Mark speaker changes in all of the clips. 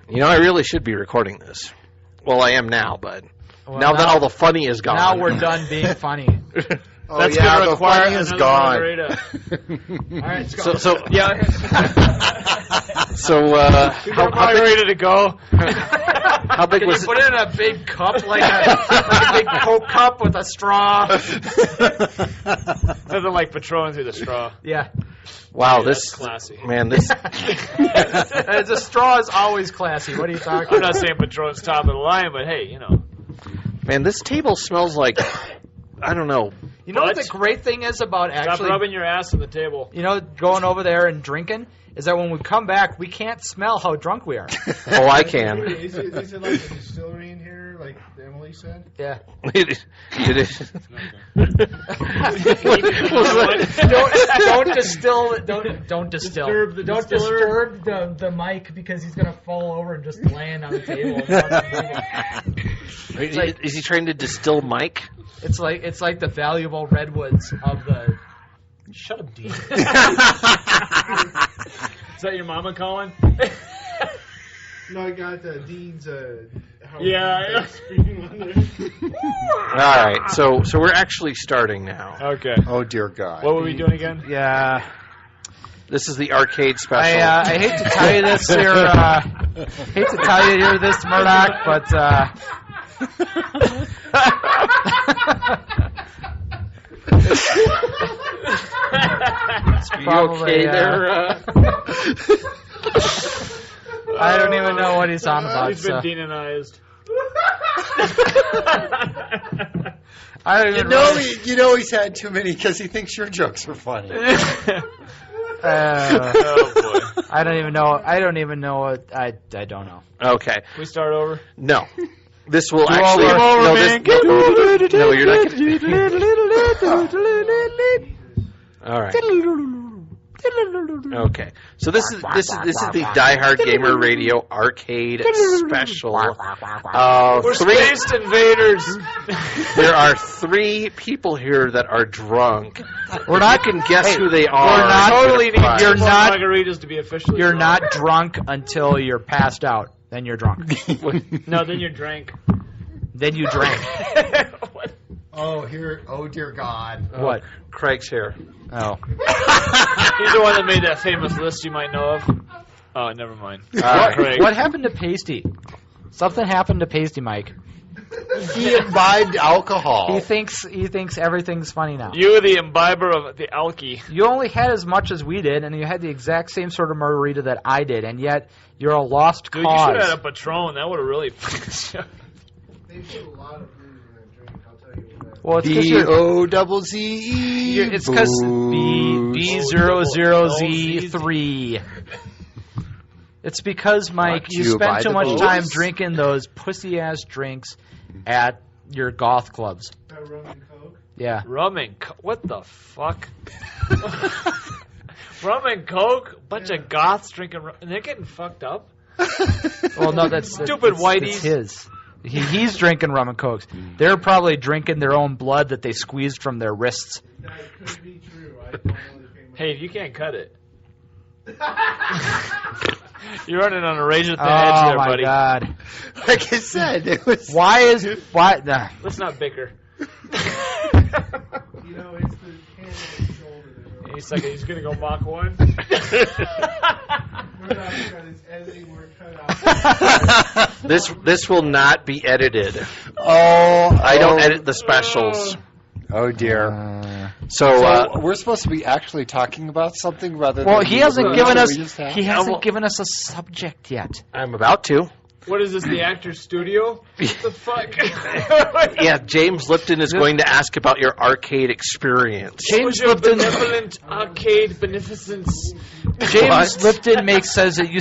Speaker 1: You know, I really should be recording this. Well, I am now, but now that all the funny is gone.
Speaker 2: Now we're done being funny.
Speaker 3: Oh, that's yeah, the funny is gone.
Speaker 2: All right, let's go.
Speaker 1: So
Speaker 2: yeah.
Speaker 1: So,
Speaker 2: how big, ready to go?
Speaker 1: How big was it?
Speaker 2: Put it in a big cup, like a big Coke cup with a straw.
Speaker 4: Nothing like Patron through the straw.
Speaker 2: Yeah.
Speaker 1: Wow,
Speaker 4: Yeah,
Speaker 1: this
Speaker 4: that's classy.
Speaker 1: Man, this
Speaker 2: the straw is always classy. What are you talking about?
Speaker 4: I'm not saying Patron's top of the line, but hey, you know.
Speaker 1: Man, this table smells like, I don't know.
Speaker 2: You know what the great thing is about actually...
Speaker 4: Stop rubbing your ass on the table.
Speaker 2: You know, going over there and drinking, is that when we come back, we can't smell how drunk we are.
Speaker 1: Oh, I can.
Speaker 5: Is it like a distillery in here, like Emily said?
Speaker 2: Yeah.
Speaker 1: It is.
Speaker 2: Don't distill. Don't distill.
Speaker 4: Disturb the
Speaker 2: don't
Speaker 4: distiller.
Speaker 2: disturb the mic because he's gonna fall over and just land on the table.
Speaker 1: Is he trying to distill Mike?
Speaker 2: It's like the valuable redwoods of the.
Speaker 4: Shut up, Dean. Is that your mama calling?
Speaker 5: No, I got Dean's.
Speaker 4: Yeah.
Speaker 1: All right, so we're actually starting now.
Speaker 4: Okay.
Speaker 3: Oh dear God.
Speaker 4: What were we doing again?
Speaker 2: Yeah.
Speaker 1: This is the arcade special.
Speaker 2: I hate to tell you this here. Hate to tell you here this, Murdock, but.
Speaker 1: You okay there?
Speaker 2: I don't even know what he's on about.
Speaker 4: He's been demonized.
Speaker 2: I don't even
Speaker 3: You know he's had too many because he thinks your jokes are funny.
Speaker 4: Oh boy.
Speaker 2: I don't even know. I don't know.
Speaker 1: Okay.
Speaker 4: Can we start over?
Speaker 1: No. This will actually... No, you're not going to... All right. Okay. So this is the Diehard Gamer Radio Arcade Special.
Speaker 4: We're Space Invaders.
Speaker 1: There are 3 people here that are drunk.
Speaker 2: We're not
Speaker 1: You can guess who they are.
Speaker 2: We're not
Speaker 4: Totally need
Speaker 2: You're
Speaker 4: more
Speaker 2: not-
Speaker 4: margaritas to be officially
Speaker 2: You're
Speaker 4: drunk.
Speaker 2: not drunk until you're passed out. Then you're drunk.
Speaker 4: No, then you're drank.
Speaker 2: Then you drank.
Speaker 4: What?
Speaker 3: Oh dear God.
Speaker 2: What?
Speaker 1: Craig's here.
Speaker 2: Oh.
Speaker 4: He's the one that made that famous list you might know of. Oh, never mind. Craig.
Speaker 2: What happened to Pasty? Something happened to Pasty, Mike.
Speaker 3: He imbibed alcohol.
Speaker 2: He thinks everything's funny now.
Speaker 4: You, the imbiber of the alky.
Speaker 2: You only had as much as we did, and you had the exact same sort of margarita that I did, and yet you're a lost
Speaker 4: Dude,
Speaker 2: cause.
Speaker 4: you should have had a Patron. That would have really...
Speaker 5: They put a lot of booze in that drink, I'll tell you that.
Speaker 2: Well, it's because
Speaker 3: B-O-double-Z-E.
Speaker 2: it's because B00Z3. It's because, Mike,
Speaker 3: Brought
Speaker 2: you
Speaker 3: to you
Speaker 2: spend
Speaker 3: by
Speaker 2: too
Speaker 3: the
Speaker 2: much
Speaker 3: booze.
Speaker 2: time drinking those pussy-ass drinks at your goth clubs.
Speaker 5: That rum and coke.
Speaker 2: Yeah.
Speaker 4: Rum and Coke? What the fuck? Rum and Coke? Bunch of goths drinking rum. And they're getting fucked up?
Speaker 2: Well, no, that's
Speaker 4: Stupid whiteys.
Speaker 2: That's his. He's drinking rum and cokes. They're probably drinking their own blood that they squeezed from their wrists.
Speaker 5: That could be true. I don't know the famous.
Speaker 4: Hey, you can't cut it. You're running on a razor thin edge
Speaker 2: Oh
Speaker 4: there,
Speaker 2: my
Speaker 4: buddy.
Speaker 2: God!
Speaker 3: Like I said, it was...
Speaker 2: Why? Nah.
Speaker 4: Let's not bicker.
Speaker 5: You know, it's the hand on the shoulder.
Speaker 4: He's going to go Mach 1.
Speaker 5: Murdock's got his editing work cut out.
Speaker 1: This will not be edited.
Speaker 3: I
Speaker 1: I don't edit the specials.
Speaker 3: Oh dear.
Speaker 1: So
Speaker 3: we're supposed to be actually talking about something rather
Speaker 2: Well,
Speaker 3: than...
Speaker 2: he hasn't given us. He
Speaker 1: well-
Speaker 2: hasn't given us a subject yet.
Speaker 1: I'm about to.
Speaker 4: What is this, the actor's studio? What the fuck?
Speaker 1: Yeah, James Lipton is going to ask about your arcade experience.
Speaker 4: James Lipton. Benevolent arcade beneficence.
Speaker 2: James
Speaker 1: What?
Speaker 2: Lipton says that you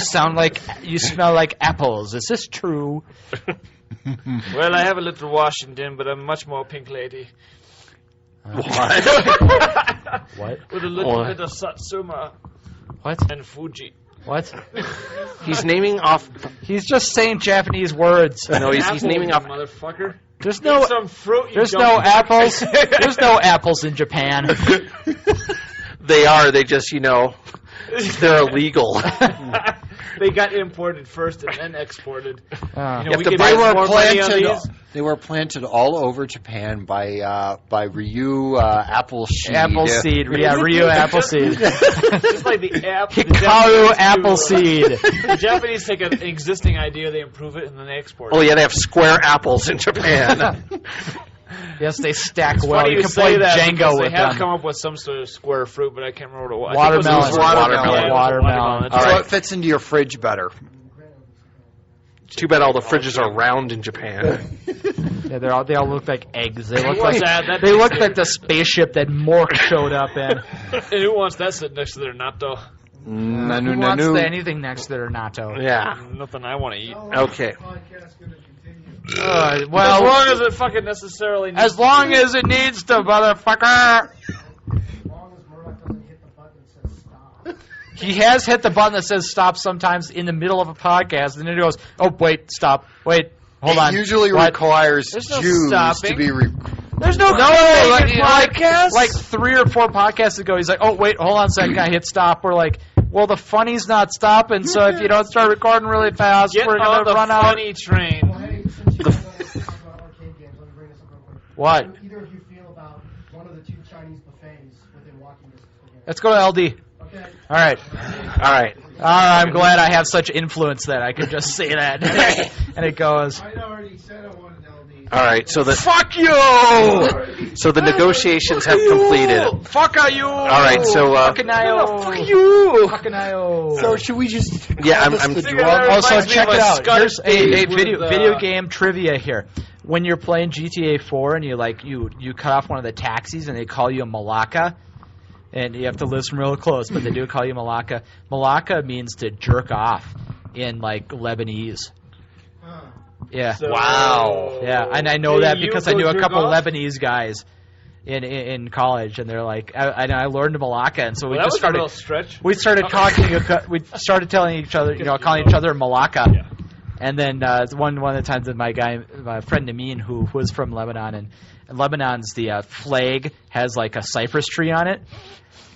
Speaker 2: smell like apples. Is this true?
Speaker 4: Well, I have a little Washington, but I'm much more pink lady.
Speaker 1: What?
Speaker 2: What?
Speaker 4: With a little
Speaker 1: What?
Speaker 4: bit of Satsuma
Speaker 2: What?
Speaker 4: and Fuji.
Speaker 2: What?
Speaker 1: He's naming off.
Speaker 2: He's just saying Japanese words.
Speaker 1: No, he's
Speaker 4: Apples,
Speaker 1: naming
Speaker 4: you
Speaker 1: off.
Speaker 4: motherfucker.
Speaker 2: There's
Speaker 4: Eat
Speaker 2: no.
Speaker 4: some fruit, you
Speaker 2: There's
Speaker 4: dumb
Speaker 2: no
Speaker 4: fuck.
Speaker 2: apples. There's no apples in Japan.
Speaker 1: They are. They just, they're illegal.
Speaker 4: They got imported first and then exported. We could
Speaker 3: They
Speaker 4: make
Speaker 3: were
Speaker 4: more money on
Speaker 3: planted.
Speaker 4: these.
Speaker 3: They were planted all over Japan by Ryu Appleseed.
Speaker 2: Appleseed. Yeah, Ryu Appleseed.
Speaker 4: Just like the
Speaker 2: Hikaru Appleseed.
Speaker 4: The Japanese take an existing idea, they improve it, and then they export it.
Speaker 1: Oh yeah, they have square apples in Japan.
Speaker 2: Yes, they stack
Speaker 4: It's
Speaker 2: well.
Speaker 4: funny
Speaker 2: You
Speaker 4: you
Speaker 2: can
Speaker 4: say
Speaker 2: play
Speaker 4: that
Speaker 2: Jenga
Speaker 4: because
Speaker 2: with
Speaker 4: they have
Speaker 2: them.
Speaker 4: come up with some sort of square fruit, but I can't remember what it was.
Speaker 2: Watermelon.
Speaker 4: I think it was
Speaker 1: Watermelon.
Speaker 4: Yeah,
Speaker 2: Watermelon.
Speaker 4: That's
Speaker 3: So
Speaker 4: right.
Speaker 3: it fits into your fridge better.
Speaker 1: Too bad all the fridges are round in Japan.
Speaker 2: Yeah, they all look like eggs. They look
Speaker 4: Who
Speaker 2: like
Speaker 4: wants that?
Speaker 2: they look like the spaceship that Mork showed up in.
Speaker 4: And who wants that sitting next to their natto?
Speaker 2: Who wants anything next to their natto?
Speaker 1: Yeah.
Speaker 4: Nothing I want to eat.
Speaker 1: Okay.
Speaker 5: Podcast going to continue.
Speaker 4: As
Speaker 2: Well,
Speaker 4: long as it fucking necessarily needs
Speaker 2: as long as it needs to, motherfucker.
Speaker 5: As long as Murdock doesn't hit the button that says stop.
Speaker 2: He has hit the button that says stop sometimes in the middle of a podcast, and then he goes, "Oh, wait, stop, wait, hold on."
Speaker 3: It usually
Speaker 2: What?
Speaker 3: requires
Speaker 4: There's no
Speaker 3: Jews
Speaker 4: stopping.
Speaker 3: to be.
Speaker 2: There's no
Speaker 4: podcast?
Speaker 2: like 3 or 4 podcasts ago. He's like, "Oh, wait, hold on a second, I hit stop." We're like, "Well, the funny's not stopping, so if you don't start recording really fast,
Speaker 4: Get
Speaker 2: we're
Speaker 4: on
Speaker 2: gonna
Speaker 4: the
Speaker 2: run out."
Speaker 4: funny train.
Speaker 5: Well, hey, since you guys talk about arcade games, let me bring this up real quick.
Speaker 2: What?
Speaker 5: How do either of you feel about one of the 2 Chinese buffets within walking distance of here?
Speaker 2: Let's go to LD.
Speaker 5: Okay.
Speaker 2: All right.
Speaker 1: All right.
Speaker 2: I'm glad I have such influence that I can just say that, and it goes.
Speaker 5: I already said I wanted LD.
Speaker 1: All right. So the
Speaker 2: Fuck you!
Speaker 1: so the negotiations have completed.
Speaker 2: Fuck you! All
Speaker 1: right, so,
Speaker 2: fucking
Speaker 1: fuck
Speaker 2: you! Fucking ayo!
Speaker 3: So should we just?
Speaker 1: Yeah,
Speaker 3: call this
Speaker 1: I'm
Speaker 3: the
Speaker 4: thinking
Speaker 3: drug?
Speaker 4: that
Speaker 2: Also,
Speaker 4: reminds me
Speaker 2: check
Speaker 4: of
Speaker 2: it
Speaker 4: a
Speaker 2: out.
Speaker 4: Scottish
Speaker 2: Here's a
Speaker 4: date with,
Speaker 2: video game trivia here. When you're playing GTA 4 and you cut off one of the taxis and they call you a Malacca, and you have to listen real close, but they do call you Malacca. Malacca means to jerk off in like Lebanese. Yeah.
Speaker 4: So-
Speaker 1: Wow.
Speaker 2: Yeah, and I know that
Speaker 4: You
Speaker 2: because I
Speaker 4: go
Speaker 2: knew a
Speaker 4: jerk
Speaker 2: couple
Speaker 4: off?
Speaker 2: Lebanese guys in college, and they're like, I learned Malacca, and so we
Speaker 4: Well, that
Speaker 2: just
Speaker 4: was a
Speaker 2: started.
Speaker 4: real stretch.
Speaker 2: We started talking. We started telling each other, calling each other Malacca.
Speaker 4: Yeah.
Speaker 2: And then one of the times that my friend Namin, who was from Lebanon, and Lebanon's the flag has like a cypress tree on it,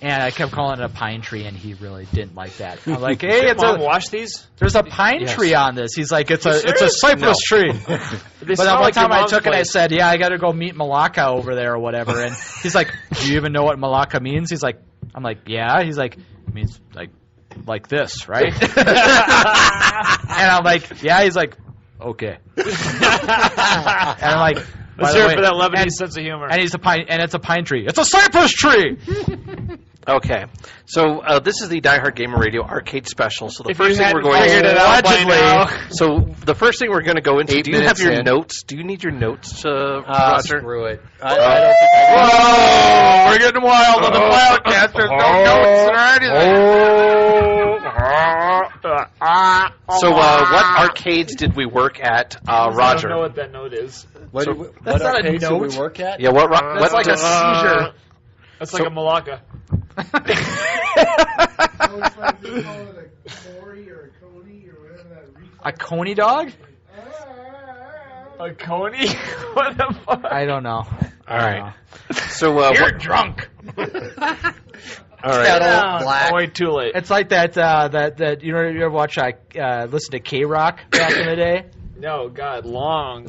Speaker 2: and I kept calling it a pine tree, and he really didn't like that. I'm like, hey,
Speaker 4: Did Mom wash these?
Speaker 2: there's a pine tree on this. He's like, it's a
Speaker 4: serious?
Speaker 2: cypress tree.
Speaker 4: They
Speaker 2: But
Speaker 4: smell
Speaker 2: then one
Speaker 4: like your
Speaker 2: time I
Speaker 4: mom's
Speaker 2: took it, I
Speaker 4: place.
Speaker 2: said, yeah, I got to go meet Malacca over there or whatever. And he's like, do you even know what Malacca means? He's like, I'm like, yeah. He's like, it means like this, right? And I'm like, yeah. He's like, okay. And I'm like, by
Speaker 4: Let's
Speaker 2: the
Speaker 4: hear
Speaker 2: way-
Speaker 4: it for that Lebanese
Speaker 2: and-
Speaker 4: sense of humor.
Speaker 2: And it's a pine tree. It's a cypress tree.
Speaker 1: Okay. So this is the Diehard Gamer Radio Arcade Special. So the
Speaker 4: If
Speaker 1: first
Speaker 4: you
Speaker 1: thing
Speaker 4: hadn't
Speaker 1: we're going
Speaker 4: figured it out by now.
Speaker 1: So the first thing we're going to go into.
Speaker 3: 8
Speaker 1: Do you have
Speaker 3: minutes
Speaker 1: your
Speaker 3: in.
Speaker 1: notes? Do you need your notes, Roger?
Speaker 3: Screw it. I don't think I
Speaker 2: Whoa, we're getting wild on the podcast. There's no notes or anything.
Speaker 1: So what arcades did we work at,
Speaker 4: I don't know
Speaker 1: Roger?
Speaker 4: what that note is.
Speaker 3: What,
Speaker 1: So-
Speaker 3: what
Speaker 2: That's not a
Speaker 3: arcades did we
Speaker 2: note.
Speaker 3: work at?
Speaker 1: Yeah. What?
Speaker 2: That's
Speaker 1: What?
Speaker 2: like a seizure.
Speaker 4: That's like a Malacca.
Speaker 5: So it's like they call it a Cory or a Cody or whatever that
Speaker 2: A coney dog?
Speaker 4: A coney? What the fuck?
Speaker 2: I don't know.
Speaker 1: All right. So
Speaker 2: You're drunk.
Speaker 1: all right.
Speaker 3: Kettle black.
Speaker 4: Way too late.
Speaker 2: It's like that you ever watch listen to K-Rock back in the day?
Speaker 4: No, God, long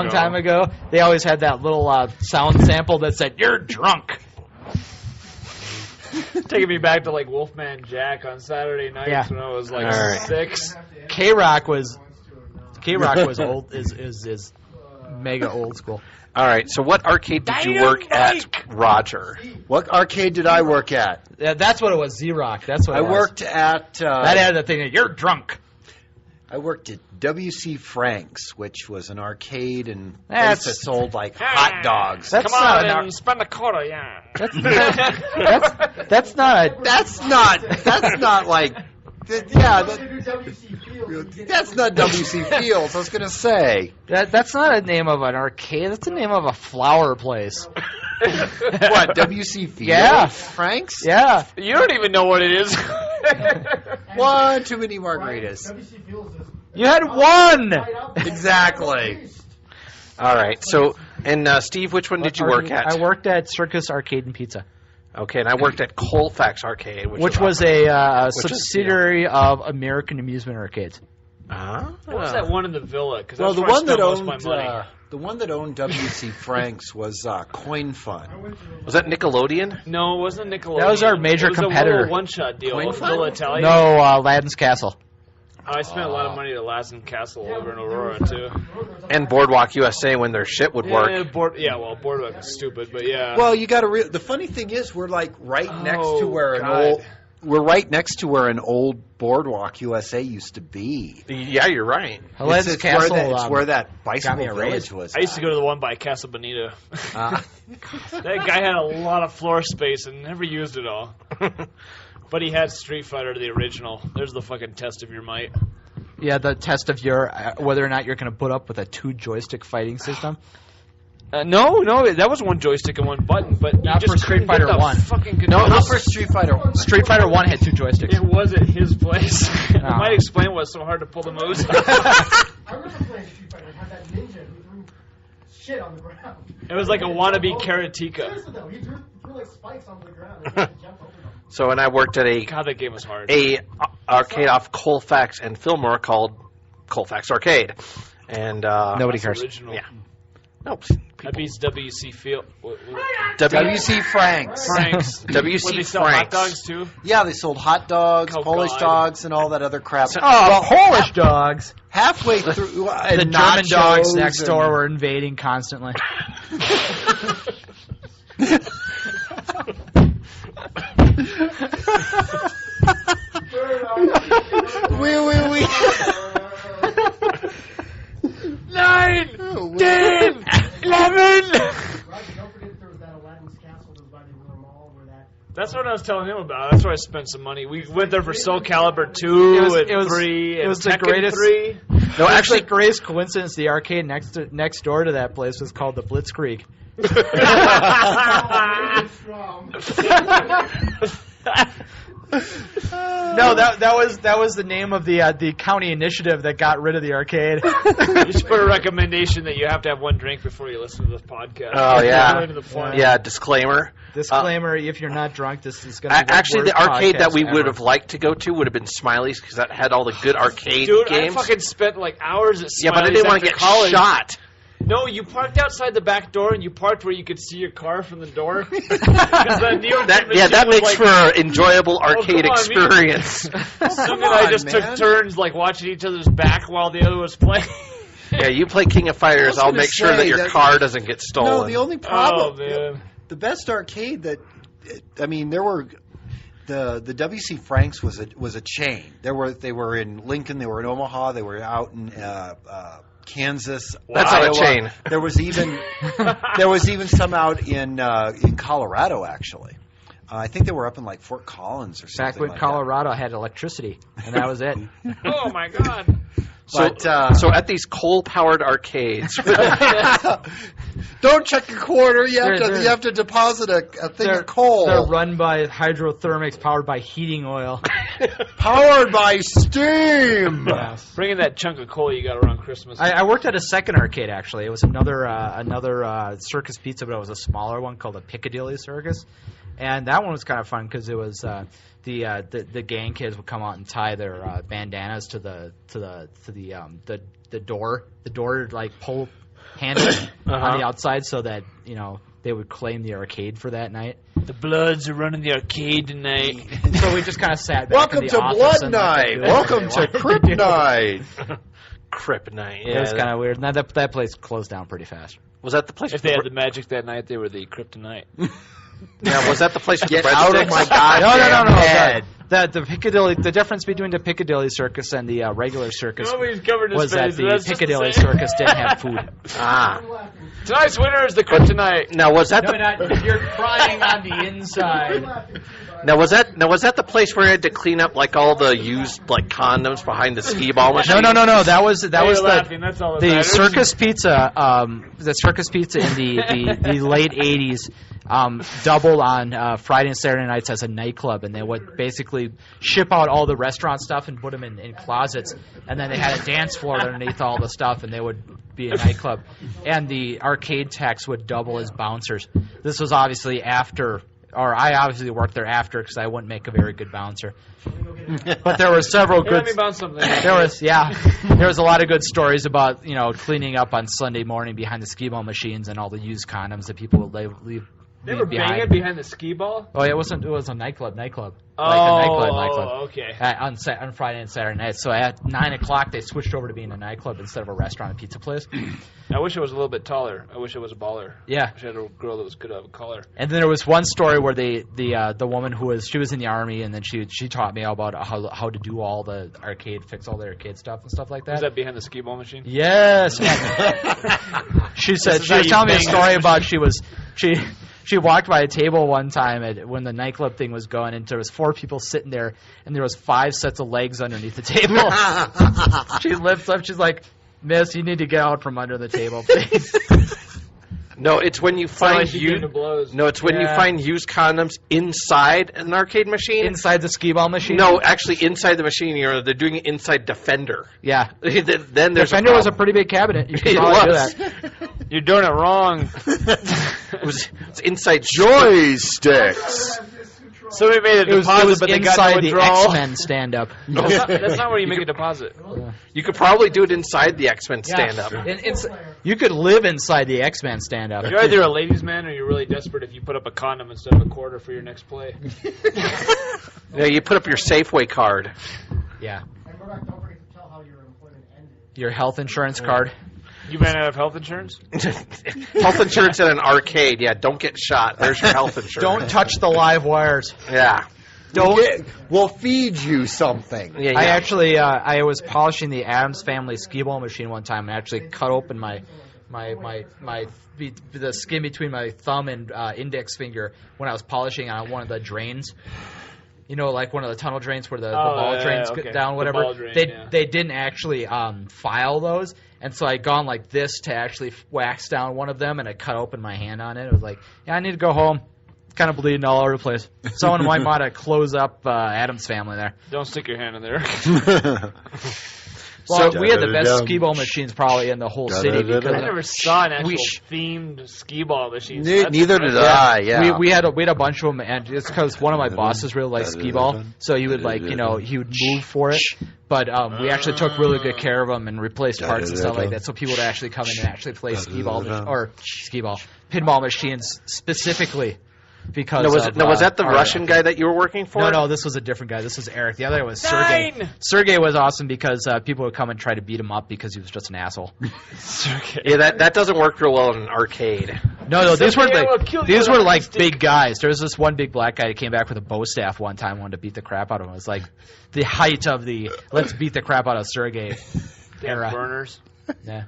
Speaker 2: Time ago. They always had that little sound sample that said, "You're drunk."
Speaker 4: Taking me back to like Wolfman Jack on Saturday nights
Speaker 2: Yeah.
Speaker 4: when I was like
Speaker 1: All right.
Speaker 4: 6.
Speaker 2: K-Rock was old is mega old school.
Speaker 1: All right. So what arcade did you work at, Roger?
Speaker 3: What arcade did I work at?
Speaker 2: Yeah, that's what it was. Z-Rock. That's what
Speaker 3: I
Speaker 2: it was.
Speaker 3: worked at.
Speaker 2: That had the thing that you're drunk.
Speaker 3: I worked at W.C. Frank's, which was an arcade and
Speaker 2: That's-
Speaker 3: place that sold like hot dogs.
Speaker 2: That's
Speaker 4: Come
Speaker 2: not
Speaker 4: on
Speaker 2: an
Speaker 4: and
Speaker 2: ar-
Speaker 4: spend a quarter, yeah.
Speaker 2: That's not a.
Speaker 3: That's not like. That's not W.C. Fields. I was gonna say.
Speaker 2: That's not a name of an arcade. That's the name of a flower place.
Speaker 3: What, W.C. Fields?
Speaker 2: Yeah.
Speaker 3: Frank's?
Speaker 2: Yeah.
Speaker 4: You don't even know what it is.
Speaker 3: One too many margaritas.
Speaker 5: WC Fields is
Speaker 2: You had one.
Speaker 5: right out there.
Speaker 3: Exactly.
Speaker 1: All right. So and Steve, which one did you work at?
Speaker 2: I worked at Circus Arcade and Pizza.
Speaker 1: Okay, and I worked at Colfax Arcade,
Speaker 2: which was a subsidiary of American Amusement Arcades.
Speaker 4: What was that one in the Villa? Because
Speaker 3: Well,
Speaker 4: that's
Speaker 3: the
Speaker 4: where I
Speaker 3: one that
Speaker 4: spent most
Speaker 3: owned
Speaker 4: of my money.
Speaker 3: the one that owned W.C. Frank's was Coin Fund.
Speaker 1: Was that Nickelodeon?
Speaker 4: No, it wasn't Nickelodeon.
Speaker 2: That was our major
Speaker 4: it was
Speaker 2: competitor.
Speaker 4: A little one-shot deal.
Speaker 3: Coin Fund?
Speaker 4: Villa Italian.
Speaker 2: No, Aladdin's Castle.
Speaker 4: I spent a lot of money at Lassen Castle over in Aurora too.
Speaker 1: And Boardwalk USA when their shit would work.
Speaker 4: Boardwalk is stupid, but yeah.
Speaker 3: Well, you got to. The funny thing is, we're like next to where
Speaker 4: God.
Speaker 3: We're right next to where an old Boardwalk USA used to be.
Speaker 1: Yeah, you're right.
Speaker 2: Aladdin's Castle.
Speaker 3: It's where that
Speaker 2: got
Speaker 3: bicycle
Speaker 2: me a raise.
Speaker 3: village was.
Speaker 4: I used to go to the one by Casa Bonita. That guy had a lot of floor space and never used it all. But he had Street Fighter, the original. There's the fucking test of your might.
Speaker 2: Yeah, the test of your whether or not you're going to put up with a 2-joystick fighting system.
Speaker 4: No, that was one joystick and one button, but
Speaker 2: Not
Speaker 4: you just
Speaker 2: for Street
Speaker 4: couldn't get
Speaker 2: Fighter
Speaker 4: the
Speaker 2: 1.
Speaker 4: fucking
Speaker 3: No,
Speaker 4: controls.
Speaker 3: not for Street Fighter.
Speaker 2: Street Fighter 1 had 2 joysticks.
Speaker 4: It was at his place. It might explain why it's so hard to pull the moves.
Speaker 5: I remember playing Street Fighter and had that ninja who threw shit on the ground.
Speaker 4: It was like a wannabe Karateka.
Speaker 5: Seriously though, he threw like spikes onto the ground and he had to jump over them.
Speaker 1: So, and I worked at
Speaker 4: God, that game was hard.
Speaker 1: a arcade off Colfax and Fillmore called Colfax Arcade. And
Speaker 2: Nobody
Speaker 4: That's
Speaker 2: cares.
Speaker 4: Original.
Speaker 1: Yeah. Nope.
Speaker 4: That beats W.C. Field.
Speaker 3: W.C. Frank's.
Speaker 4: Franks.
Speaker 1: W.C.
Speaker 4: Would they sell hot
Speaker 1: Franks.
Speaker 4: dogs too?
Speaker 3: Yeah, they sold hot dogs,
Speaker 4: Oh,
Speaker 3: Polish
Speaker 4: God.
Speaker 3: dogs, and all that other crap.
Speaker 2: Oh, Polish dogs.
Speaker 3: Halfway through,
Speaker 2: The German dogs next door were invading constantly.
Speaker 3: We.
Speaker 4: 9, 10, 11.
Speaker 5: Roger, don't forget there was that Aladdin's Castle that was by the Aurora Mall where that.
Speaker 4: That's what I was telling him about. That's where I spent some money. We went there for Soul Calibur 2 and 3 and
Speaker 2: it was the
Speaker 4: Tekken
Speaker 2: greatest-
Speaker 4: 3.
Speaker 1: No,
Speaker 2: Actually,
Speaker 1: actually,
Speaker 2: greatest coincidence, the arcade next door to that place was called the Blitzkrieg. No, that was the name of the county initiative that got rid of the arcade.
Speaker 4: You should put a recommendation that you have to have one drink before you listen to this podcast.
Speaker 1: Oh, yeah.
Speaker 4: Into the point.
Speaker 1: yeah, disclaimer.
Speaker 2: Disclaimer: if you're not drunk, this is going to be
Speaker 1: Actually, the
Speaker 2: worst
Speaker 1: arcade that
Speaker 2: podcast
Speaker 1: we
Speaker 2: ever.
Speaker 1: would have liked to go to would have been Smiley's because that had all the good arcade
Speaker 4: Dude,
Speaker 1: games.
Speaker 4: I fucking spent like hours at
Speaker 1: Yeah, but I
Speaker 4: Smiley's
Speaker 1: didn't want to
Speaker 4: after
Speaker 1: get
Speaker 4: college.
Speaker 1: shot.
Speaker 4: No, you parked outside the back door and you parked where you could see your car from the door. 'Cause the New York
Speaker 1: That
Speaker 4: machine
Speaker 1: that
Speaker 4: was
Speaker 1: makes
Speaker 4: like,
Speaker 1: for an enjoyable arcade
Speaker 4: come on,
Speaker 1: experience.
Speaker 4: Some and I just took turns like watching each other's back while the other was playing.
Speaker 1: Yeah, you play King of Fighters. I'll
Speaker 3: gonna
Speaker 1: make sure that
Speaker 3: say
Speaker 1: your
Speaker 3: that-
Speaker 1: car doesn't get stolen.
Speaker 3: No, the only problem.
Speaker 4: Oh, man.
Speaker 3: The best arcade that, I mean, there were. The W.C. Frank's was a chain. They were in Lincoln. They were in Omaha. They were out in Kansas.
Speaker 1: That's not a
Speaker 3: Iowa.
Speaker 1: chain.
Speaker 3: There was even some out in Colorado actually. I think they were up in like Fort Collins or something.
Speaker 2: Back when
Speaker 3: like
Speaker 2: Colorado had electricity, and that was it.
Speaker 4: Oh, my God.
Speaker 1: So at these coal-powered arcades,
Speaker 3: that. Don't check a quarter. You have
Speaker 2: They're-
Speaker 3: you have to deposit a thing
Speaker 2: They're
Speaker 3: of coal
Speaker 2: They're run by hydrothermics, powered by heating oil.
Speaker 3: powered by steam.
Speaker 4: Bringing that chunk of coal you got around Christmas.
Speaker 2: I worked at a second arcade actually. It was another Circus Pizza, but it was a smaller one called a Piccadilly Circus, and that one was kind of fun because it was the gang kids would come out and tie their bandanas to the door like pull handle on the outside so that they would claim the arcade for that night.
Speaker 4: The Bloods are running the arcade tonight.
Speaker 2: So we just kind of sat back
Speaker 3: Welcome
Speaker 2: in the
Speaker 3: to
Speaker 2: office
Speaker 3: Blood
Speaker 2: and let them
Speaker 3: Night.
Speaker 2: do
Speaker 3: Welcome
Speaker 2: whatever
Speaker 3: to
Speaker 2: they wanted
Speaker 3: Crypt
Speaker 2: do.
Speaker 3: Night.
Speaker 1: Kryptonite.
Speaker 2: It
Speaker 1: Yeah,
Speaker 2: was kind of weird. Now that place closed down pretty fast.
Speaker 1: was that the place?
Speaker 4: If they had the magic that night, they were the Kryptonite.
Speaker 1: Yeah, was that the place with
Speaker 3: Get
Speaker 1: the
Speaker 3: out of
Speaker 1: breadsticks?
Speaker 3: my goddamn
Speaker 2: No.
Speaker 3: head.
Speaker 2: The Piccadilly. The difference between the Piccadilly Circus and the regular circus
Speaker 4: Nobody's covered his
Speaker 2: was that
Speaker 4: face.
Speaker 2: the
Speaker 4: That's just
Speaker 2: Piccadilly
Speaker 4: the same.
Speaker 2: Circus didn't have food.
Speaker 1: Ah.
Speaker 4: Tonight's winner is the Kryptonite.
Speaker 1: Now was that
Speaker 2: You're crying on the inside.
Speaker 1: Now was that the place where you had to clean up like all the used like condoms behind the skee ball machine?
Speaker 2: No. That was
Speaker 4: laughing. That's all that
Speaker 2: the
Speaker 4: matters.
Speaker 2: circus pizza. The circus pizza in the late '80s doubled on Friday and Saturday nights as a nightclub, and they would basically ship out all the restaurant stuff and put them in closets, and then they had a dance floor underneath all the stuff, and they would be a nightclub, and the arcade techs would double as bouncers. This was obviously after or I obviously worked there after because I wouldn't make a very good bouncer. But there were several
Speaker 4: Hey,
Speaker 2: good.
Speaker 4: let me bounce something.
Speaker 2: There was a lot of good stories about cleaning up on Sunday morning behind the skee ball machines and all the used condoms that people would leave.
Speaker 4: They were banging behind the skee ball?
Speaker 2: Oh, it wasn't. It was a nightclub.
Speaker 4: Oh,
Speaker 2: Like a nightclub.
Speaker 4: Okay.
Speaker 2: On Friday and Saturday night. So at 9 o'clock, they switched over to being a nightclub instead of a restaurant and pizza place.
Speaker 4: I wish it was a little bit taller. I wish it was a baller.
Speaker 2: Yeah.
Speaker 4: I wish I had a girl that was good of a color.
Speaker 2: And then there was one story where the woman she was in the army, and then she taught me about how to do all the fix all the arcade stuff and stuff like that.
Speaker 4: Was that behind the skee ball machine?
Speaker 2: Yes. She said she was telling me a story about she walked by a table one time when the nightclub thing was going, and there was 4 people sitting there, and there was 5 sets of legs underneath the table. She lifts up. She's like, "Miss, you need to get out from under the table, please."
Speaker 1: No, it's when you find
Speaker 4: you
Speaker 1: find used condoms inside an arcade machine.
Speaker 2: Inside the skee ball machine?
Speaker 1: No, actually inside the machine. They're doing it inside Defender.
Speaker 2: Yeah.
Speaker 1: Then there's
Speaker 2: Defender was a pretty big cabinet. You could probably do that.
Speaker 4: You're doing it wrong.
Speaker 1: It was inside
Speaker 6: Joysticks.
Speaker 4: Somebody made a deposit,
Speaker 2: It was
Speaker 4: but they got
Speaker 2: inside
Speaker 4: no
Speaker 2: the
Speaker 4: withdrawal.
Speaker 2: X-Men stand-up.
Speaker 4: That's not where you make a deposit.
Speaker 1: You could probably do it inside the X-Men stand-up.
Speaker 2: You could live inside the X-Men stand-up.
Speaker 4: You're either a ladies' man or you're really desperate if you put up a condom instead of a quarter for your next play.
Speaker 1: Yeah, you put up your Safeway card.
Speaker 2: Yeah.
Speaker 5: And Murdock, don't forget to tell how your employment ended.
Speaker 2: Your health insurance card.
Speaker 4: You ran out of health insurance?
Speaker 1: Health insurance at an arcade. Yeah, don't get shot. There's your health insurance.
Speaker 2: Don't touch the live wires.
Speaker 1: Yeah.
Speaker 6: We'll feed you something.
Speaker 1: Yeah,
Speaker 2: I actually, I was polishing the Addams Family skee ball machine one time and actually cut open the skin between my thumb and index finger when I was polishing on one of the drains. You know, like one of the tunnel drains where the ball drains down, whatever.
Speaker 4: The ball drain,
Speaker 2: they didn't actually file those, and so I gone like this to actually wax down one of them, and I cut open my hand on it. It was like, yeah, I need to go home. Kind of bleeding all over the place. Someone might want to close up Addams Family there.
Speaker 4: Don't stick your hand in there.
Speaker 2: Well, we had the best skee ball machines probably in the whole city. Because
Speaker 4: I never saw an actual themed skee ball machine.
Speaker 6: Neither did I. Yeah,
Speaker 2: we had a bunch of them, and it's because one of my bosses really liked skee ball, so he would he would move for it. But we actually took really good care of them and replaced parts and stuff like that, so people would actually come in and actually play pinball machines specifically. Because
Speaker 1: was that the Russian guy that you were working for?
Speaker 2: No, this was a different guy. This was Eric. The other guy was Sergey. Sergey was awesome because people would come and try to beat him up because he was just an asshole.
Speaker 1: Yeah, that doesn't work real well in an arcade.
Speaker 2: No, these were like big guys. There was this one big black guy that came back with a bow staff one time, wanted to beat the crap out of him. It was like the height of the let's beat the crap out of Sergey era.
Speaker 4: Burners.
Speaker 2: Yeah.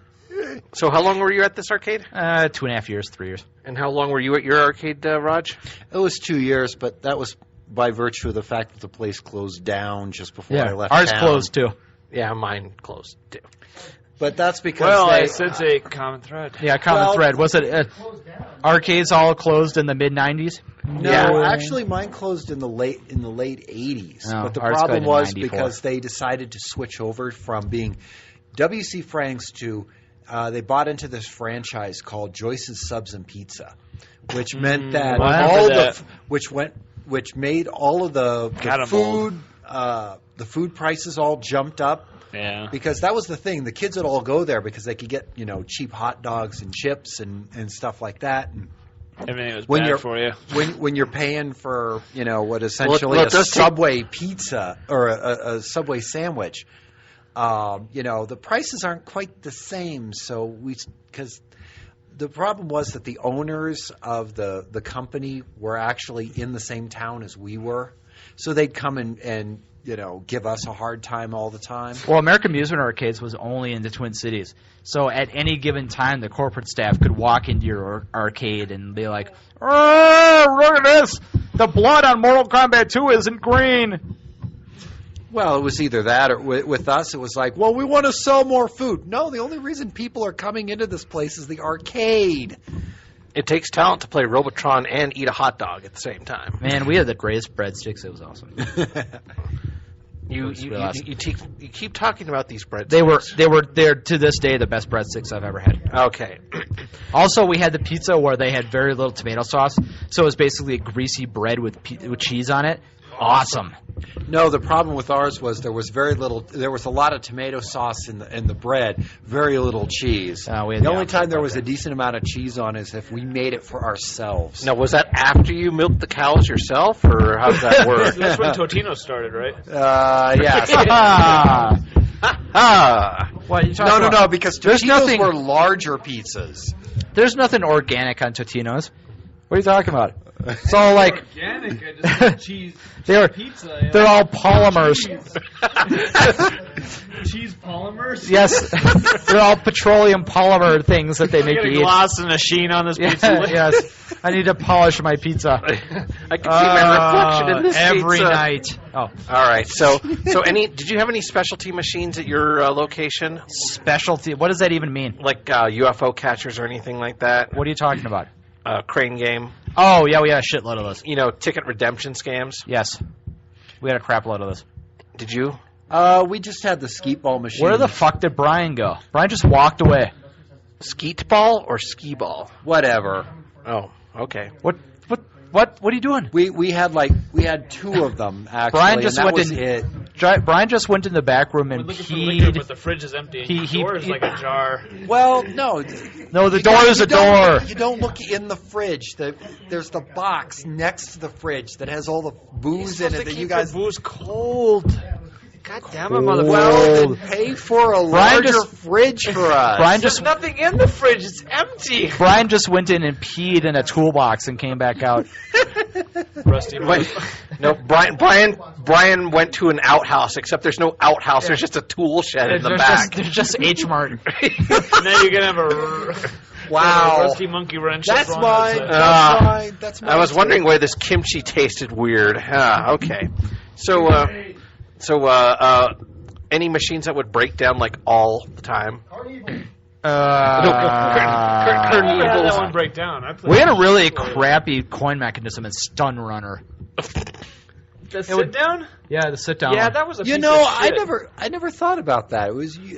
Speaker 1: So how long were you at this arcade?
Speaker 2: 2.5 years, 3 years.
Speaker 1: And how long were you at your arcade, Raj?
Speaker 3: It was 2 years, but that was by virtue of the fact that the place closed down just before I left
Speaker 2: ours
Speaker 3: town.
Speaker 2: closed too.
Speaker 1: Yeah, mine closed too.
Speaker 3: But that's because
Speaker 4: I sense a common thread.
Speaker 2: Yeah, thread. Was it arcades all closed in the mid '90s?
Speaker 3: No, actually, mine closed in the late '80s.
Speaker 2: Oh,
Speaker 3: but the
Speaker 2: ours
Speaker 3: problem
Speaker 2: got in
Speaker 3: was
Speaker 2: 94.
Speaker 3: because they decided to switch over from being W.C. Franks to they bought into this franchise called Joyce's Subs and Pizza, which meant that which made all of the food prices all jumped up.
Speaker 4: Yeah.
Speaker 3: Because that was the thing. The kids would all go there because they could get, cheap hot dogs and chips and stuff like that. And
Speaker 4: everything was bad for you.
Speaker 3: When you're paying for, what essentially a Subway pizza or a Subway sandwich, the prices aren't quite the same. So because the problem was that the owners of the company were actually in the same town as we were. So they'd come and give us a hard time all the time.
Speaker 2: Well, American Amusement Arcades was only in the Twin Cities. So at any given time, the corporate staff could walk into your arcade and be like, "Oh, look at this! The blood on Mortal Kombat 2 isn't green."
Speaker 3: Well, it was either that or with us, it was like, well, we want to sell more food. No, the only reason people are coming into this place is the arcade.
Speaker 1: It takes talent to play Robotron and eat a hot dog at the same time.
Speaker 2: Man, we had the greatest breadsticks. It was awesome.
Speaker 1: You keep talking about these breadsticks.
Speaker 2: They're to this day the best breadsticks I've ever had.
Speaker 1: Okay.
Speaker 2: Also, we had the pizza where they had very little tomato sauce, so it was basically a greasy bread with cheese on it. Awesome.
Speaker 3: No, the problem with ours was there was very little. There was a lot of tomato sauce in the bread, very little cheese.
Speaker 2: The
Speaker 3: only time there was a decent amount of cheese on is if we made it for ourselves.
Speaker 1: Now, was that after you milked the cows yourself, or how does that work?
Speaker 4: That's when Totino started, right?
Speaker 3: Yes.
Speaker 2: What are you talking about?
Speaker 3: No, because Totino's were larger pizzas.
Speaker 2: There's nothing organic on Totino's. What are you talking about? It's all like
Speaker 4: Organic. I just cheese. Pizza.
Speaker 2: They're all polymers.
Speaker 4: Cheese polymers.
Speaker 2: Yes, they're all petroleum polymer things that they make you eat.
Speaker 4: Gloss and a sheen on this pizza.
Speaker 2: Yes, I need to polish my pizza.
Speaker 1: I can see my reflection in this
Speaker 2: every
Speaker 1: pizza.
Speaker 2: night. Oh,
Speaker 1: all right. So did you have any specialty machines at your location?
Speaker 2: Specialty. What does that even mean?
Speaker 1: Like UFO catchers or anything like that?
Speaker 2: What are you talking about?
Speaker 1: Crane game.
Speaker 2: Oh, yeah, we had a shitload of those.
Speaker 1: Ticket redemption scams.
Speaker 2: Yes. We had a crap load of those.
Speaker 1: Did you?
Speaker 3: We just had the skeet ball machine.
Speaker 2: Where the fuck did Brian go? Brian just walked away.
Speaker 1: Skeet ball or ski ball?
Speaker 3: Whatever.
Speaker 1: Oh, okay.
Speaker 2: What are you doing?
Speaker 3: We had two of them actually.
Speaker 2: Brian just
Speaker 3: and that
Speaker 2: went
Speaker 3: was
Speaker 2: in.
Speaker 3: it.
Speaker 2: Brian just went in the back room and
Speaker 4: We're looking for liquor,
Speaker 2: peed.
Speaker 4: but the fridge is empty. The door is like a jar.
Speaker 3: Well, no.
Speaker 2: No, the door is a door.
Speaker 3: You don't look in the fridge. There's the box next to the fridge that has all the booze in it that you guys.
Speaker 4: Booze cold. God damn it,
Speaker 3: Well,
Speaker 4: motherfucker!
Speaker 3: then pay for a larger fridge for us.
Speaker 2: Brian
Speaker 4: There's
Speaker 2: just
Speaker 4: nothing in the fridge. It's empty.
Speaker 2: Brian just went in and peed in a toolbox and came back out.
Speaker 4: Rusty.
Speaker 1: No, Brian went to an outhouse, except there's no outhouse. There's just a tool shed in the back.
Speaker 2: There's just H Mart.
Speaker 4: Now you're gonna have a
Speaker 3: Wow.
Speaker 4: rusty monkey wrench.
Speaker 3: That's
Speaker 4: thrown
Speaker 3: mine.
Speaker 4: outside.
Speaker 3: That's mine.
Speaker 1: I was wondering why this kimchi tasted weird. Okay. So any machines that would break down like all the time?
Speaker 4: I never had that one break down.
Speaker 2: We had a really crappy coin mechanism in Stun Runner.
Speaker 4: The sit down?
Speaker 2: Yeah, the sit down.
Speaker 4: Yeah,
Speaker 2: one.
Speaker 4: that was a
Speaker 3: You
Speaker 4: piece
Speaker 3: know,
Speaker 4: of shit.
Speaker 3: I never thought about that.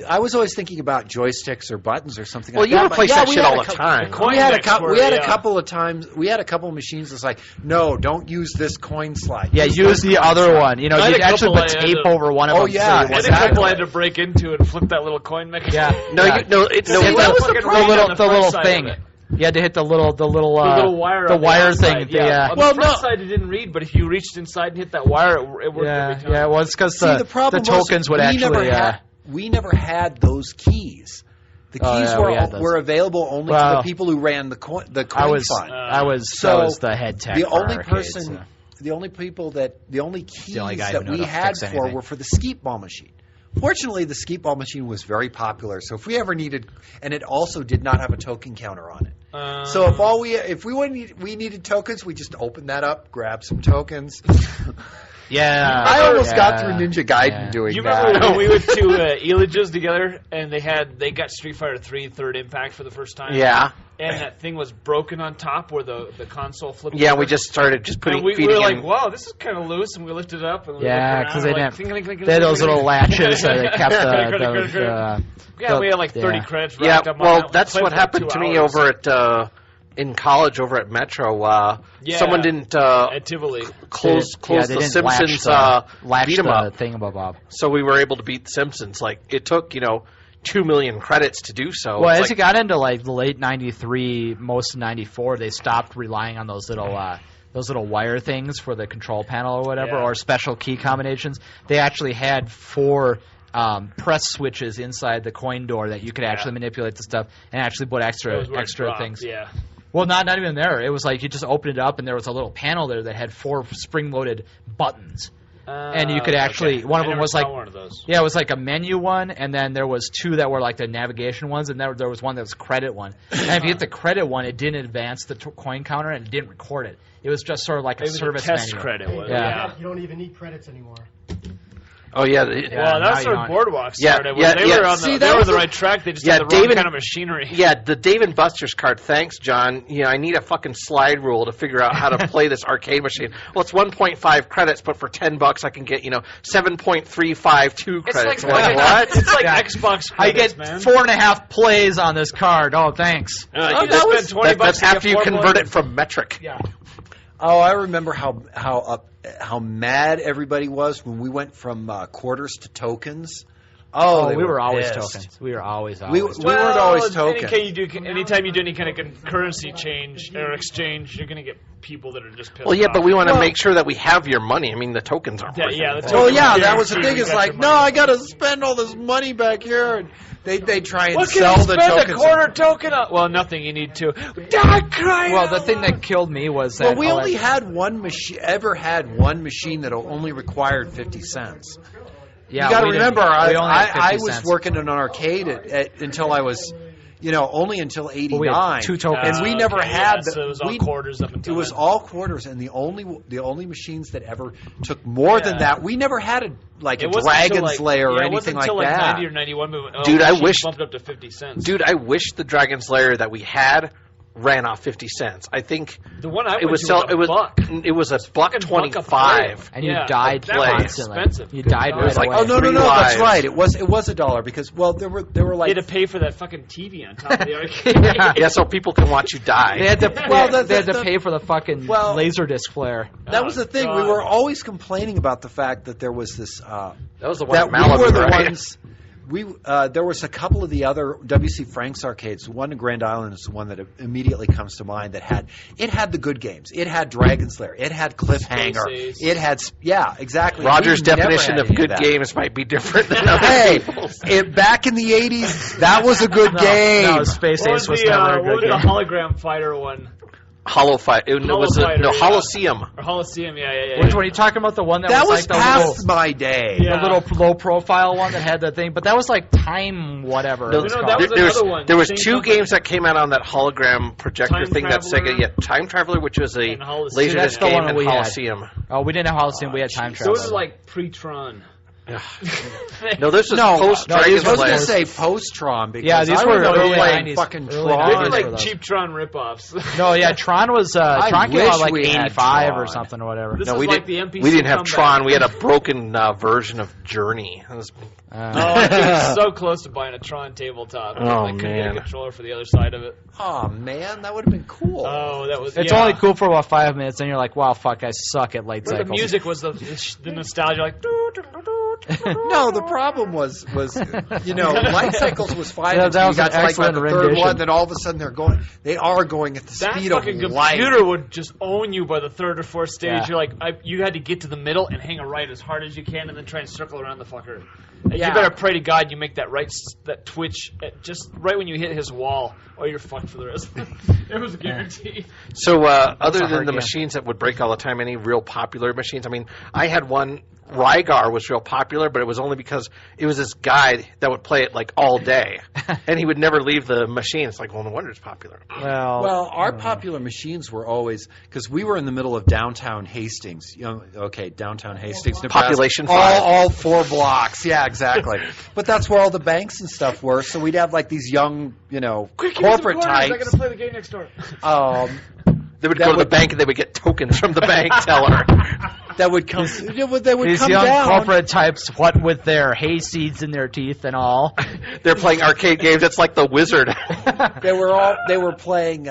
Speaker 3: I was always thinking about joysticks or buttons or something
Speaker 1: Well,
Speaker 3: like
Speaker 1: you
Speaker 3: that.
Speaker 1: replace that shit all the time.
Speaker 4: Coin
Speaker 3: We had a
Speaker 4: mix
Speaker 3: couple.
Speaker 4: were,
Speaker 3: We had a
Speaker 4: yeah.
Speaker 3: couple of times. We had a couple of machines that's like, no, don't use this coin slide.
Speaker 2: Yeah, use the other one. You know,
Speaker 4: I had
Speaker 2: you'd
Speaker 4: a
Speaker 2: actually
Speaker 4: couple
Speaker 2: put
Speaker 4: I had
Speaker 2: tape
Speaker 4: to-
Speaker 2: over one of
Speaker 3: Oh,
Speaker 2: them.
Speaker 3: yeah,
Speaker 2: so you
Speaker 4: I had
Speaker 2: wasn't
Speaker 4: a couple I
Speaker 2: having
Speaker 4: had to break into and flip that little coin mechanism.
Speaker 2: Yeah.
Speaker 1: No,
Speaker 2: yeah.
Speaker 1: it's no.
Speaker 3: See, that was the
Speaker 4: fucking
Speaker 3: problem.
Speaker 4: ring on
Speaker 2: the little
Speaker 4: front side
Speaker 2: thing.
Speaker 4: of it.
Speaker 2: You had to hit the little
Speaker 4: little wire.
Speaker 2: the
Speaker 4: on
Speaker 2: wire
Speaker 4: outside,
Speaker 2: thing.
Speaker 4: Yeah.
Speaker 2: The,
Speaker 4: On
Speaker 3: Well,
Speaker 4: the front
Speaker 3: no.
Speaker 4: side it didn't read, but if you reached inside and hit that wire, it worked every time.
Speaker 2: yeah, well, it's because
Speaker 3: See, the problem
Speaker 2: the tokens would
Speaker 3: was
Speaker 2: actually.
Speaker 3: we never had those keys. The
Speaker 2: Oh,
Speaker 3: keys
Speaker 2: yeah, we had those.
Speaker 3: were available only to
Speaker 2: Well,
Speaker 3: the people who ran the coin fund.
Speaker 2: I was the head tech.
Speaker 3: The
Speaker 2: for
Speaker 3: only
Speaker 2: arcades,
Speaker 3: person,
Speaker 2: so.
Speaker 3: the only keys
Speaker 2: only guy
Speaker 3: that
Speaker 2: who knew
Speaker 3: we
Speaker 2: how to
Speaker 3: had
Speaker 2: fix
Speaker 3: for
Speaker 2: anything.
Speaker 3: were for the skeet ball machine. Fortunately, the skeet ball machine was very popular, so if we ever needed, and it also did not have a token counter on it. So if we needed tokens, we just opened that up, grab some tokens.
Speaker 2: Yeah,
Speaker 3: I almost got through
Speaker 2: yeah,
Speaker 3: Ninja Gaiden
Speaker 2: yeah.
Speaker 3: doing
Speaker 4: You
Speaker 3: that.
Speaker 4: remember when we went to Elages together, and they got Street Fighter 3 Third Impact for the first time?
Speaker 1: Yeah.
Speaker 4: And that thing was broken on top where the console flipped
Speaker 1: Yeah,
Speaker 4: over.
Speaker 1: we just started putting
Speaker 4: And we
Speaker 1: feeding
Speaker 4: were like,
Speaker 1: in.
Speaker 4: wow, this is kind of loose, and we lifted it up. And we
Speaker 2: Yeah,
Speaker 4: because
Speaker 2: they didn't. They had those little latches that they kept
Speaker 4: Yeah, we had like 30
Speaker 2: yeah.
Speaker 4: credits
Speaker 1: Yeah,
Speaker 4: racked up on
Speaker 1: well,
Speaker 4: that. We
Speaker 1: that's
Speaker 4: played
Speaker 1: what
Speaker 4: for like
Speaker 1: happened
Speaker 4: 2
Speaker 1: to me
Speaker 4: hours.
Speaker 1: over at in college over at Metro.
Speaker 4: Yeah.
Speaker 1: Someone didn't
Speaker 4: At Tivoli.
Speaker 1: close
Speaker 2: they
Speaker 1: the
Speaker 2: didn't
Speaker 1: Simpsons
Speaker 2: latch
Speaker 1: beat 'em
Speaker 2: the
Speaker 1: up,
Speaker 2: thingamabob.
Speaker 1: so we were able to beat the Simpsons. Like it took 2 million credits to do so.
Speaker 2: Well,
Speaker 1: It's
Speaker 2: as it got into like the late '93, most of '94, they stopped relying on those little wire things for the control panel or whatever,
Speaker 4: Yeah.
Speaker 2: or special key combinations. They actually had 4 press switches inside the coin door that you could actually manipulate the stuff and actually put
Speaker 4: That
Speaker 2: extra
Speaker 4: was where it dropped,
Speaker 2: things.
Speaker 4: Yeah.
Speaker 2: Well, not even there. It was like you just opened it up and there was a little panel there that had 4 spring-loaded buttons. And you could actually one of them was like
Speaker 4: one of those.
Speaker 2: yeah, it was like a menu one, and then there was 2 that were like the navigation ones, and there was one that was credit one. And if you hit the credit one, it didn't advance the coin counter and it didn't record it. It was just sort of like a
Speaker 4: It was
Speaker 2: service
Speaker 4: a test
Speaker 2: menu.
Speaker 4: credit.
Speaker 2: Yeah.
Speaker 5: You don't even need credits anymore.
Speaker 1: Oh yeah.
Speaker 4: Well, that's
Speaker 2: now
Speaker 4: where
Speaker 2: you
Speaker 4: Boardwalk
Speaker 1: Yeah,
Speaker 4: started.
Speaker 1: yeah,
Speaker 4: When they
Speaker 1: yeah.
Speaker 4: were on
Speaker 1: See,
Speaker 4: they were the right track. They just had the wrong kind of machinery.
Speaker 1: Yeah, the Dave and Buster's card. Thanks, John. I need a fucking slide rule to figure out how to play this arcade machine. Well, it's 1.5 credits, but for $10 I can get 7.352 credits. What?
Speaker 4: It's like
Speaker 2: Yeah.
Speaker 4: Xbox
Speaker 2: I
Speaker 4: credits,
Speaker 2: get
Speaker 4: man.
Speaker 2: 4.5 plays on this card. Oh, thanks.
Speaker 4: You just spend $20
Speaker 1: That's
Speaker 4: to
Speaker 1: after
Speaker 4: get
Speaker 1: you
Speaker 4: 4
Speaker 1: convert
Speaker 4: points.
Speaker 1: it from metric.
Speaker 2: Yeah.
Speaker 3: Oh, I remember how mad everybody was when we went from quarters to tokens.
Speaker 2: Oh,
Speaker 3: they
Speaker 2: we were always
Speaker 3: pissed.
Speaker 2: tokens. We were always
Speaker 3: We
Speaker 2: tokens.
Speaker 3: weren't always tokens.
Speaker 4: Anytime you do any kind of currency change or exchange, you're going to get people that are just pissed
Speaker 1: Well, yeah,
Speaker 4: off.
Speaker 1: but we want to make sure that we have your money. I mean, the tokens aren't worth
Speaker 4: Yeah, the
Speaker 1: anything.
Speaker 4: tokens-
Speaker 3: Well, yeah,
Speaker 4: Yeah,
Speaker 3: that was the
Speaker 4: you
Speaker 3: thing.
Speaker 4: got
Speaker 3: It's
Speaker 4: your
Speaker 3: like,
Speaker 4: money.
Speaker 3: no, I got to spend all this money back here. And they try and
Speaker 4: What can
Speaker 3: sell
Speaker 4: you
Speaker 3: the
Speaker 4: spend
Speaker 3: tokens.
Speaker 4: a quarter token on? Well, nothing. You need to. God, crying
Speaker 2: Well,
Speaker 4: out
Speaker 2: the thing
Speaker 4: loud.
Speaker 2: that killed me was that
Speaker 3: Well, we only had one machine. Ever had one machine that only required 50 cents.
Speaker 2: yeah,
Speaker 3: you got to
Speaker 2: we didn't-
Speaker 3: remember,
Speaker 2: we only had 50
Speaker 3: I was
Speaker 2: cents.
Speaker 3: working in an arcade until I was, only until '89.
Speaker 2: we had 2 tokens.
Speaker 3: and we never had.
Speaker 4: So it was all quarters up until
Speaker 3: It was
Speaker 4: then.
Speaker 3: all quarters, and the only machines that ever took more than that. We never had a
Speaker 4: It wasn't
Speaker 3: Dragon's
Speaker 4: until,
Speaker 3: Lair or
Speaker 4: it wasn't
Speaker 3: anything like
Speaker 4: until
Speaker 3: that.
Speaker 4: 90 or 91.
Speaker 1: Dude, I
Speaker 4: machines
Speaker 1: wish-
Speaker 4: bumped up to 50 cents.
Speaker 1: Dude, I wish the Dragon's Lair that we had ran off 50 cents. I think
Speaker 4: the one I
Speaker 1: it
Speaker 4: went
Speaker 1: was
Speaker 4: to
Speaker 1: sell,
Speaker 4: was a
Speaker 1: it was
Speaker 4: buck.
Speaker 1: it was a buck
Speaker 4: Fucking buck a
Speaker 1: 25.
Speaker 2: And you
Speaker 4: Yeah,
Speaker 2: died
Speaker 4: that was
Speaker 2: constantly.
Speaker 4: expensive.
Speaker 2: You
Speaker 4: Good
Speaker 2: died
Speaker 4: God.
Speaker 2: right
Speaker 1: It was like,
Speaker 2: away.
Speaker 3: Oh no,
Speaker 1: 3
Speaker 3: that's
Speaker 1: lives.
Speaker 3: right. It was $1 because there were like
Speaker 4: You had to pay for that fucking TV on top of the arcade.
Speaker 1: Yeah, so people can watch you die.
Speaker 2: They had to, they had to
Speaker 3: the-
Speaker 2: pay for the fucking
Speaker 3: Well-
Speaker 2: Laserdisc flare.
Speaker 3: that was the thing. We
Speaker 4: God.
Speaker 3: were always complaining about the fact that there was this.
Speaker 1: That was the one
Speaker 3: That
Speaker 1: in Malibu,
Speaker 3: we were the
Speaker 1: right?
Speaker 3: ones. There was a couple of the other W.C. Franks arcades. The one in Grand Island is the one that immediately comes to mind. That had the good games. It had Dragon's Lair. It had Cliffhanger.
Speaker 4: Space Ace.
Speaker 3: It had exactly.
Speaker 1: Roger's
Speaker 3: We never
Speaker 1: definition
Speaker 3: had
Speaker 1: of
Speaker 3: any
Speaker 1: good
Speaker 3: that.
Speaker 1: games might be different than other
Speaker 3: Hey,
Speaker 1: people's.
Speaker 3: back in the '80s, that was a good game.
Speaker 2: No, Space
Speaker 4: What was
Speaker 2: Ace was
Speaker 4: the,
Speaker 2: never a
Speaker 4: what was
Speaker 2: good
Speaker 4: the
Speaker 2: game.
Speaker 4: hologram fighter one?
Speaker 1: Hollow Fight. It was
Speaker 4: Fighter,
Speaker 1: no
Speaker 4: yeah.
Speaker 1: Holosseum.
Speaker 4: Or Holosseum, yeah.
Speaker 2: Which one are you talking about? The one that,
Speaker 3: That
Speaker 2: was
Speaker 3: was
Speaker 2: like the
Speaker 3: past
Speaker 2: little,
Speaker 3: my day.
Speaker 4: Yeah.
Speaker 2: the little low profile one that had the thing, but that was like time whatever.
Speaker 1: No,
Speaker 2: it was
Speaker 4: no,
Speaker 2: called.
Speaker 4: that was
Speaker 1: There's-
Speaker 4: another one.
Speaker 1: There was
Speaker 4: Same
Speaker 1: 2
Speaker 4: company.
Speaker 1: games that came out on that hologram projector
Speaker 4: Time
Speaker 1: thing that
Speaker 4: Traveler.
Speaker 1: Sega. Yeah, Time Traveler, which was a
Speaker 4: And Holosseum.
Speaker 1: laser
Speaker 2: That's
Speaker 1: disc
Speaker 2: the
Speaker 1: game,
Speaker 2: one
Speaker 1: and
Speaker 2: we had.
Speaker 1: Holosseum.
Speaker 2: Oh, we didn't have Holocene. We had Time Travel.
Speaker 4: Those are like pre-Tron.
Speaker 1: No, this was
Speaker 3: No,
Speaker 1: post
Speaker 2: no,
Speaker 3: I
Speaker 1: Dragon's
Speaker 3: was going
Speaker 1: Lair.
Speaker 3: to say post-Tron because
Speaker 2: Yeah, these
Speaker 3: I
Speaker 2: were
Speaker 3: remember
Speaker 2: early
Speaker 3: playing
Speaker 2: 90s,
Speaker 3: fucking
Speaker 2: early
Speaker 3: Tron.
Speaker 4: They
Speaker 2: 90s.
Speaker 4: were
Speaker 2: for
Speaker 4: like
Speaker 2: those.
Speaker 4: cheap Tron rip-offs.
Speaker 2: No, yeah, Tron was Tron came out
Speaker 3: wish
Speaker 2: like
Speaker 3: we had
Speaker 2: 85 or
Speaker 3: Tron.
Speaker 2: something or whatever.
Speaker 4: This
Speaker 1: No,
Speaker 4: was
Speaker 1: we
Speaker 4: like
Speaker 1: didn't.
Speaker 4: the NPC
Speaker 1: We didn't have
Speaker 4: comeback.
Speaker 1: Tron. We had a broken version of Journey. It was-
Speaker 4: Oh, I came so close to buying a Tron tabletop.
Speaker 1: Oh,
Speaker 4: I couldn't get a
Speaker 1: man.
Speaker 4: controller for the other side of it.
Speaker 3: Oh man, that would have been cool.
Speaker 4: Oh, that was.
Speaker 2: It's
Speaker 4: yeah.
Speaker 2: only cool for about 5 minutes, and you're like, wow, fuck, I suck at light
Speaker 4: But
Speaker 2: cycles.
Speaker 4: the music was the nostalgia, like.
Speaker 3: No, the problem was Light Cycles was fine
Speaker 2: Yeah,
Speaker 3: until
Speaker 2: that
Speaker 3: you
Speaker 2: was
Speaker 3: got
Speaker 2: an
Speaker 3: to like by
Speaker 2: excellent
Speaker 3: the third
Speaker 2: rendition.
Speaker 3: one. Then all of a sudden they are going at the
Speaker 4: That
Speaker 3: speed of
Speaker 4: fucking
Speaker 3: light.
Speaker 4: computer would just own you by the third or fourth stage.
Speaker 2: Yeah.
Speaker 4: You're like, you had to get to the middle and hang a right as hard as you can, and then try and circle around the fucker. And
Speaker 3: Yeah.
Speaker 4: You better pray to God you make that that twitch just right when you hit his wall, or you're fucked for the rest. It was guaranteed.
Speaker 1: So, other
Speaker 2: a
Speaker 1: than
Speaker 2: hard
Speaker 1: the
Speaker 2: game.
Speaker 1: machines that would break all the time, any real popular machines? I mean, I had one. Rygar was real popular, but it was only because it was this guy that would play it like all day, and he would never leave the machine. It's like, well, no wonder it's popular.
Speaker 3: Well, our popular machines were always because we were in the middle of downtown Hastings. Downtown Hastings, Nebraska.
Speaker 1: Population 5.
Speaker 3: all 4 blocks. Yeah, exactly. But that's where all the banks and stuff were. So we'd have like these young,
Speaker 4: Quick, give me some
Speaker 3: corporate
Speaker 4: quarters, I
Speaker 3: types.
Speaker 4: gotta play the game next door.
Speaker 1: They would
Speaker 3: That
Speaker 1: go to the
Speaker 3: would-
Speaker 1: bank and they would get tokens from the bank teller.
Speaker 3: That would come. They would
Speaker 2: These
Speaker 3: come
Speaker 2: young
Speaker 3: down.
Speaker 2: corporate types, what with their hay seeds in their teeth and all.
Speaker 1: They're playing arcade games. It's like the Wizard.
Speaker 3: They were playing.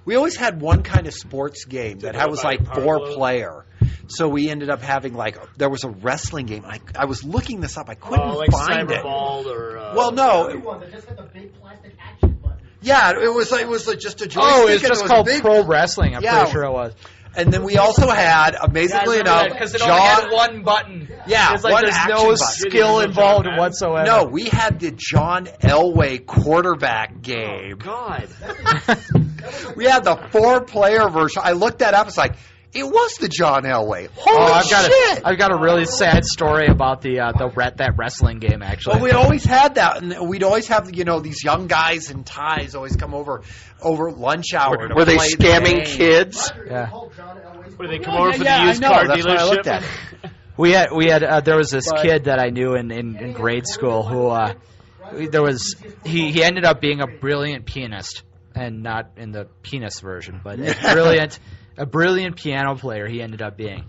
Speaker 3: We always had one kind of sports game that was like 4-player. So we ended up having there was a wrestling game. I was looking this up. I couldn't
Speaker 4: Like
Speaker 3: find it.
Speaker 4: Cyberball or.
Speaker 3: Well, no.
Speaker 5: One that just had the big plastic action button.
Speaker 3: Yeah, it was like just a joystick.
Speaker 2: Oh, it's
Speaker 3: and
Speaker 2: just
Speaker 3: it was
Speaker 2: called
Speaker 3: big.
Speaker 2: pro wrestling. I'm
Speaker 3: Yeah.
Speaker 2: pretty sure it was.
Speaker 3: And then we also had, amazingly enough,
Speaker 2: because it only had one button.
Speaker 3: Yeah,
Speaker 2: it's like
Speaker 3: one
Speaker 2: there's
Speaker 3: action
Speaker 2: no
Speaker 3: button.
Speaker 2: skill involved whatsoever.
Speaker 3: No, we had the John Elway quarterback game.
Speaker 4: God.
Speaker 3: We had the 4-player version. I looked that up. It's like, it was the John Elway. Holy shit!
Speaker 2: I've got a really sad story about that wrestling game. Actually,
Speaker 3: Well, we always had that, and we'd always have these young guys in ties always come over lunch hour.
Speaker 1: Were they
Speaker 3: play the
Speaker 1: scamming
Speaker 3: game.
Speaker 1: kids?
Speaker 5: Roger,
Speaker 2: Yeah.
Speaker 5: the whole John Elway's
Speaker 4: Where they come
Speaker 3: Yeah,
Speaker 4: over for
Speaker 3: yeah,
Speaker 4: the used
Speaker 3: I know.
Speaker 4: car
Speaker 3: That's
Speaker 4: dealership?
Speaker 3: what I looked at.
Speaker 2: We had there was this kid that I knew in grade school who he ended up being a brilliant pianist, and not in the penis version, but a brilliant piano player he ended up being.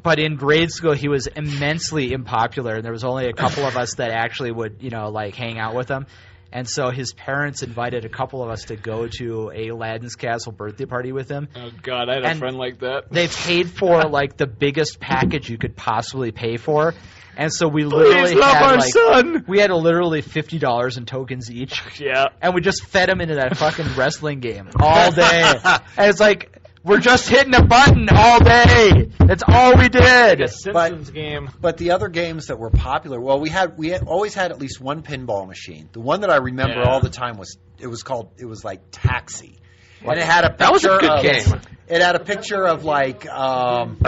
Speaker 2: But in grade school he was immensely unpopular, and there was only a couple of us that actually would hang out with him. And so his parents invited a couple of us to go to a Aladdin's Castle birthday party with him.
Speaker 4: Oh, God, I had a friend like that.
Speaker 2: They paid for, the biggest package you could possibly pay for. And so we literally we had literally $50 in tokens each.
Speaker 4: Yeah.
Speaker 2: And we just fed him into that fucking wrestling game all day. And it's like, we're just hitting a button all day. That's all we did.
Speaker 4: A Simpsons game.
Speaker 3: But the other games that were popular, well, we always had at least one pinball machine. The one that I remember all the time was like Taxi. And it had a picture.
Speaker 1: That was a good game.
Speaker 3: It had a picture of
Speaker 1: a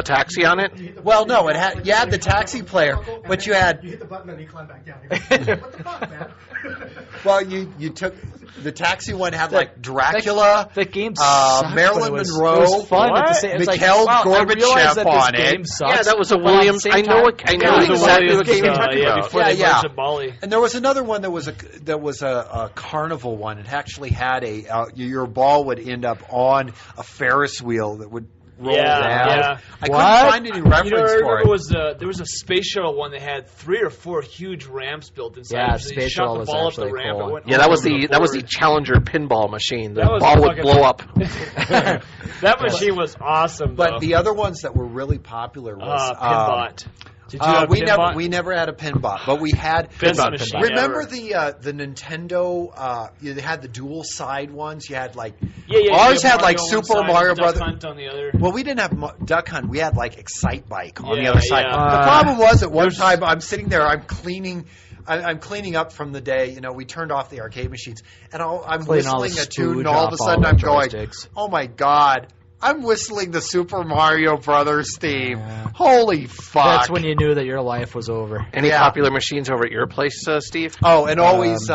Speaker 1: taxi on it.
Speaker 3: Well, no, you had the taxi player, but you
Speaker 5: hit the button and he climbed back down. What the fuck, man?
Speaker 3: Well, you took the taxi one had Dracula,
Speaker 2: the game sucked,
Speaker 3: Marilyn Monroe,
Speaker 2: it was fun.
Speaker 3: Mikhail Gorbachev on it.
Speaker 1: Yeah, that was a Williams. I know exactly what game you're talking about.
Speaker 4: Before they merged to Bali.
Speaker 3: And there was another one that was a carnival one. It actually had your ball would end up on a Ferris wheel that would roll down.
Speaker 4: Yeah.
Speaker 3: I couldn't find any reference for it.
Speaker 4: There was a space shuttle one that had 3 or 4 huge ramps built inside.
Speaker 2: Yeah,
Speaker 4: so
Speaker 2: space
Speaker 4: shot
Speaker 2: shuttle
Speaker 4: the
Speaker 2: was
Speaker 4: ball up
Speaker 2: actually
Speaker 4: the ramp.
Speaker 2: cool.
Speaker 1: That was the Challenger pinball machine. The
Speaker 4: was
Speaker 1: ball would blow up.
Speaker 4: That machine was awesome.
Speaker 3: But the other ones that were really popular was
Speaker 4: Pinbot. Did you have Pinbot?
Speaker 3: We never had a Pinbot, but we had
Speaker 4: Pinbot machine.
Speaker 3: Remember the Nintendo? They had the dual side ones. You had
Speaker 4: ours
Speaker 3: had
Speaker 4: Super
Speaker 3: Mario
Speaker 4: Brothers.
Speaker 3: Brothers
Speaker 4: on the other.
Speaker 3: Well, we didn't have Duck Hunt. We had Excite Bike on the other side.
Speaker 4: Yeah.
Speaker 3: The problem was at one time I'm sitting there, I'm cleaning up from the day. We turned off the arcade machines, and I'm whistling a tune, and all of a sudden I'm going, "Oh my God." I'm whistling the Super Mario Brothers theme. Yeah. Holy fuck.
Speaker 2: That's when you knew that your life was over.
Speaker 1: Any popular machines over at your place, Steve?
Speaker 3: Oh, and always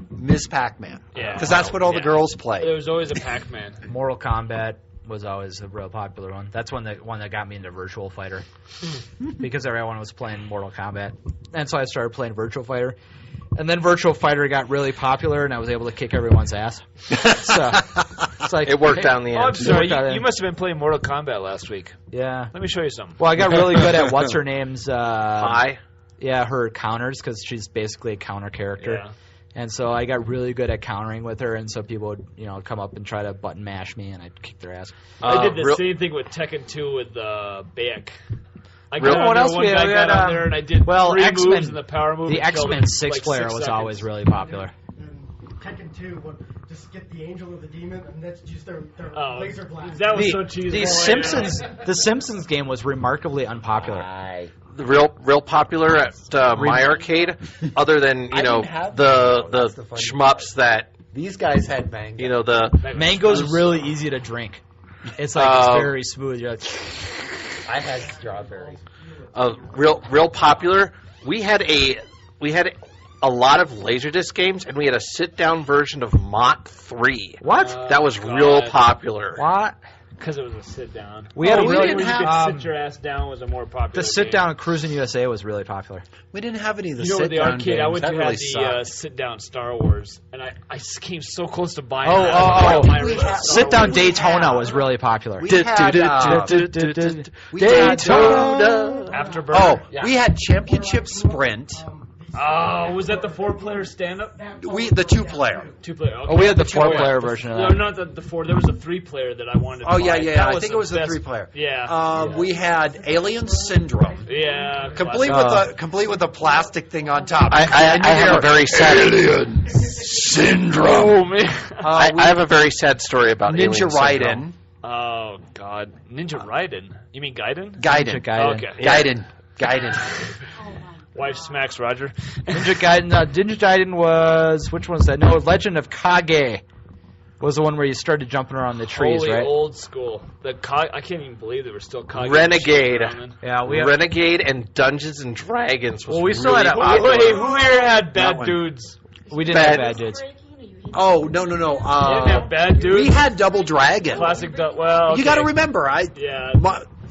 Speaker 3: Ms. Pac-Man.
Speaker 4: Yeah.
Speaker 3: Because that's what all the girls play.
Speaker 4: There was always a Pac-Man.
Speaker 2: Mortal Kombat was always a real popular one. That's one that got me into Virtual Fighter. Because everyone was playing Mortal Kombat. And so I started playing Virtual Fighter. And then Virtual Fighter got really popular, and I was able to kick everyone's ass. So it's like
Speaker 1: it worked out in the end.
Speaker 4: Oh, I'm sorry. You must have been playing Mortal Kombat last week.
Speaker 2: Yeah.
Speaker 4: Let me show you something.
Speaker 2: Well, I got really good at what's her name's.
Speaker 1: Hi.
Speaker 2: Yeah, her counters, because she's basically a counter character.
Speaker 4: Yeah.
Speaker 2: And so I got really good at countering with her, and so people would, come up and try to button mash me, and I'd kick their ass.
Speaker 4: I did the same thing with Tekken 2 with Beck.
Speaker 2: What else we had?
Speaker 4: On there and I did 3 moves in the power move.
Speaker 2: The X-Men 6-player was always really popular.
Speaker 5: Tekken 2 would just get the angel or the demon, and that's just their laser blast.
Speaker 4: That was so cheesy.
Speaker 2: The Simpsons game was remarkably unpopular.
Speaker 1: The real popular at my arcade, other than the shmups that
Speaker 3: these guys had mango.
Speaker 2: Mango's really easy to drink. It's it's very smooth. You're like.
Speaker 3: I had strawberries.
Speaker 1: Real popular. We had a lot of Laserdisc games, and we had a sit-down version of Mach 3.
Speaker 2: What?
Speaker 1: That was real popular.
Speaker 2: What?
Speaker 4: Because it was a sit-down.
Speaker 2: We had
Speaker 4: you could sit your ass down was a more popular
Speaker 2: The sit-down at Cruising USA was really popular.
Speaker 3: We didn't have any of the
Speaker 4: sit-down
Speaker 3: games.
Speaker 4: The arcade I went to
Speaker 3: really
Speaker 4: had the sit-down Star Wars, and I came so close to buying
Speaker 2: Sit-down Daytona was really popular.
Speaker 3: Daytona.
Speaker 4: Afterburner.
Speaker 3: We had Championship Sprint.
Speaker 4: Oh, was that the 4-player stand-up?
Speaker 3: The 2-player.
Speaker 4: 2-player. Okay.
Speaker 2: Oh, we had the 4-player version of that.
Speaker 4: No, not the 4. There was a 3-player that I wanted to buy.
Speaker 3: Yeah. I think it was the 3-player.
Speaker 4: Yeah.
Speaker 3: We had Alien Syndrome.
Speaker 4: Yeah.
Speaker 3: Complete with a plastic thing on top.
Speaker 1: I have a very sad
Speaker 6: Alien Syndrome.
Speaker 4: Oh man.
Speaker 1: I have a very sad story about
Speaker 3: Ninja
Speaker 1: Raiden.
Speaker 4: Oh God, Ninja Raiden. You mean Gaiden?
Speaker 3: Gaiden.
Speaker 4: Okay.
Speaker 3: Gaiden.
Speaker 4: Wife smacks Roger.
Speaker 2: Ninja Gaiden was, which one was that? No, Legend of Kage was the one where you started jumping around the trees,
Speaker 4: Holy
Speaker 2: right?
Speaker 4: old school. I can't even believe there were still Kage.
Speaker 1: Renegade.
Speaker 2: Yeah,
Speaker 1: Renegade and Dungeons and Dragons was
Speaker 2: we still had
Speaker 4: Who here had bad dudes?
Speaker 2: We didn't have bad dudes.
Speaker 3: Oh no!
Speaker 4: They didn't have Bad Dudes.
Speaker 3: We had Double Dragon.
Speaker 4: Classic. Well, okay.
Speaker 3: You got to remember,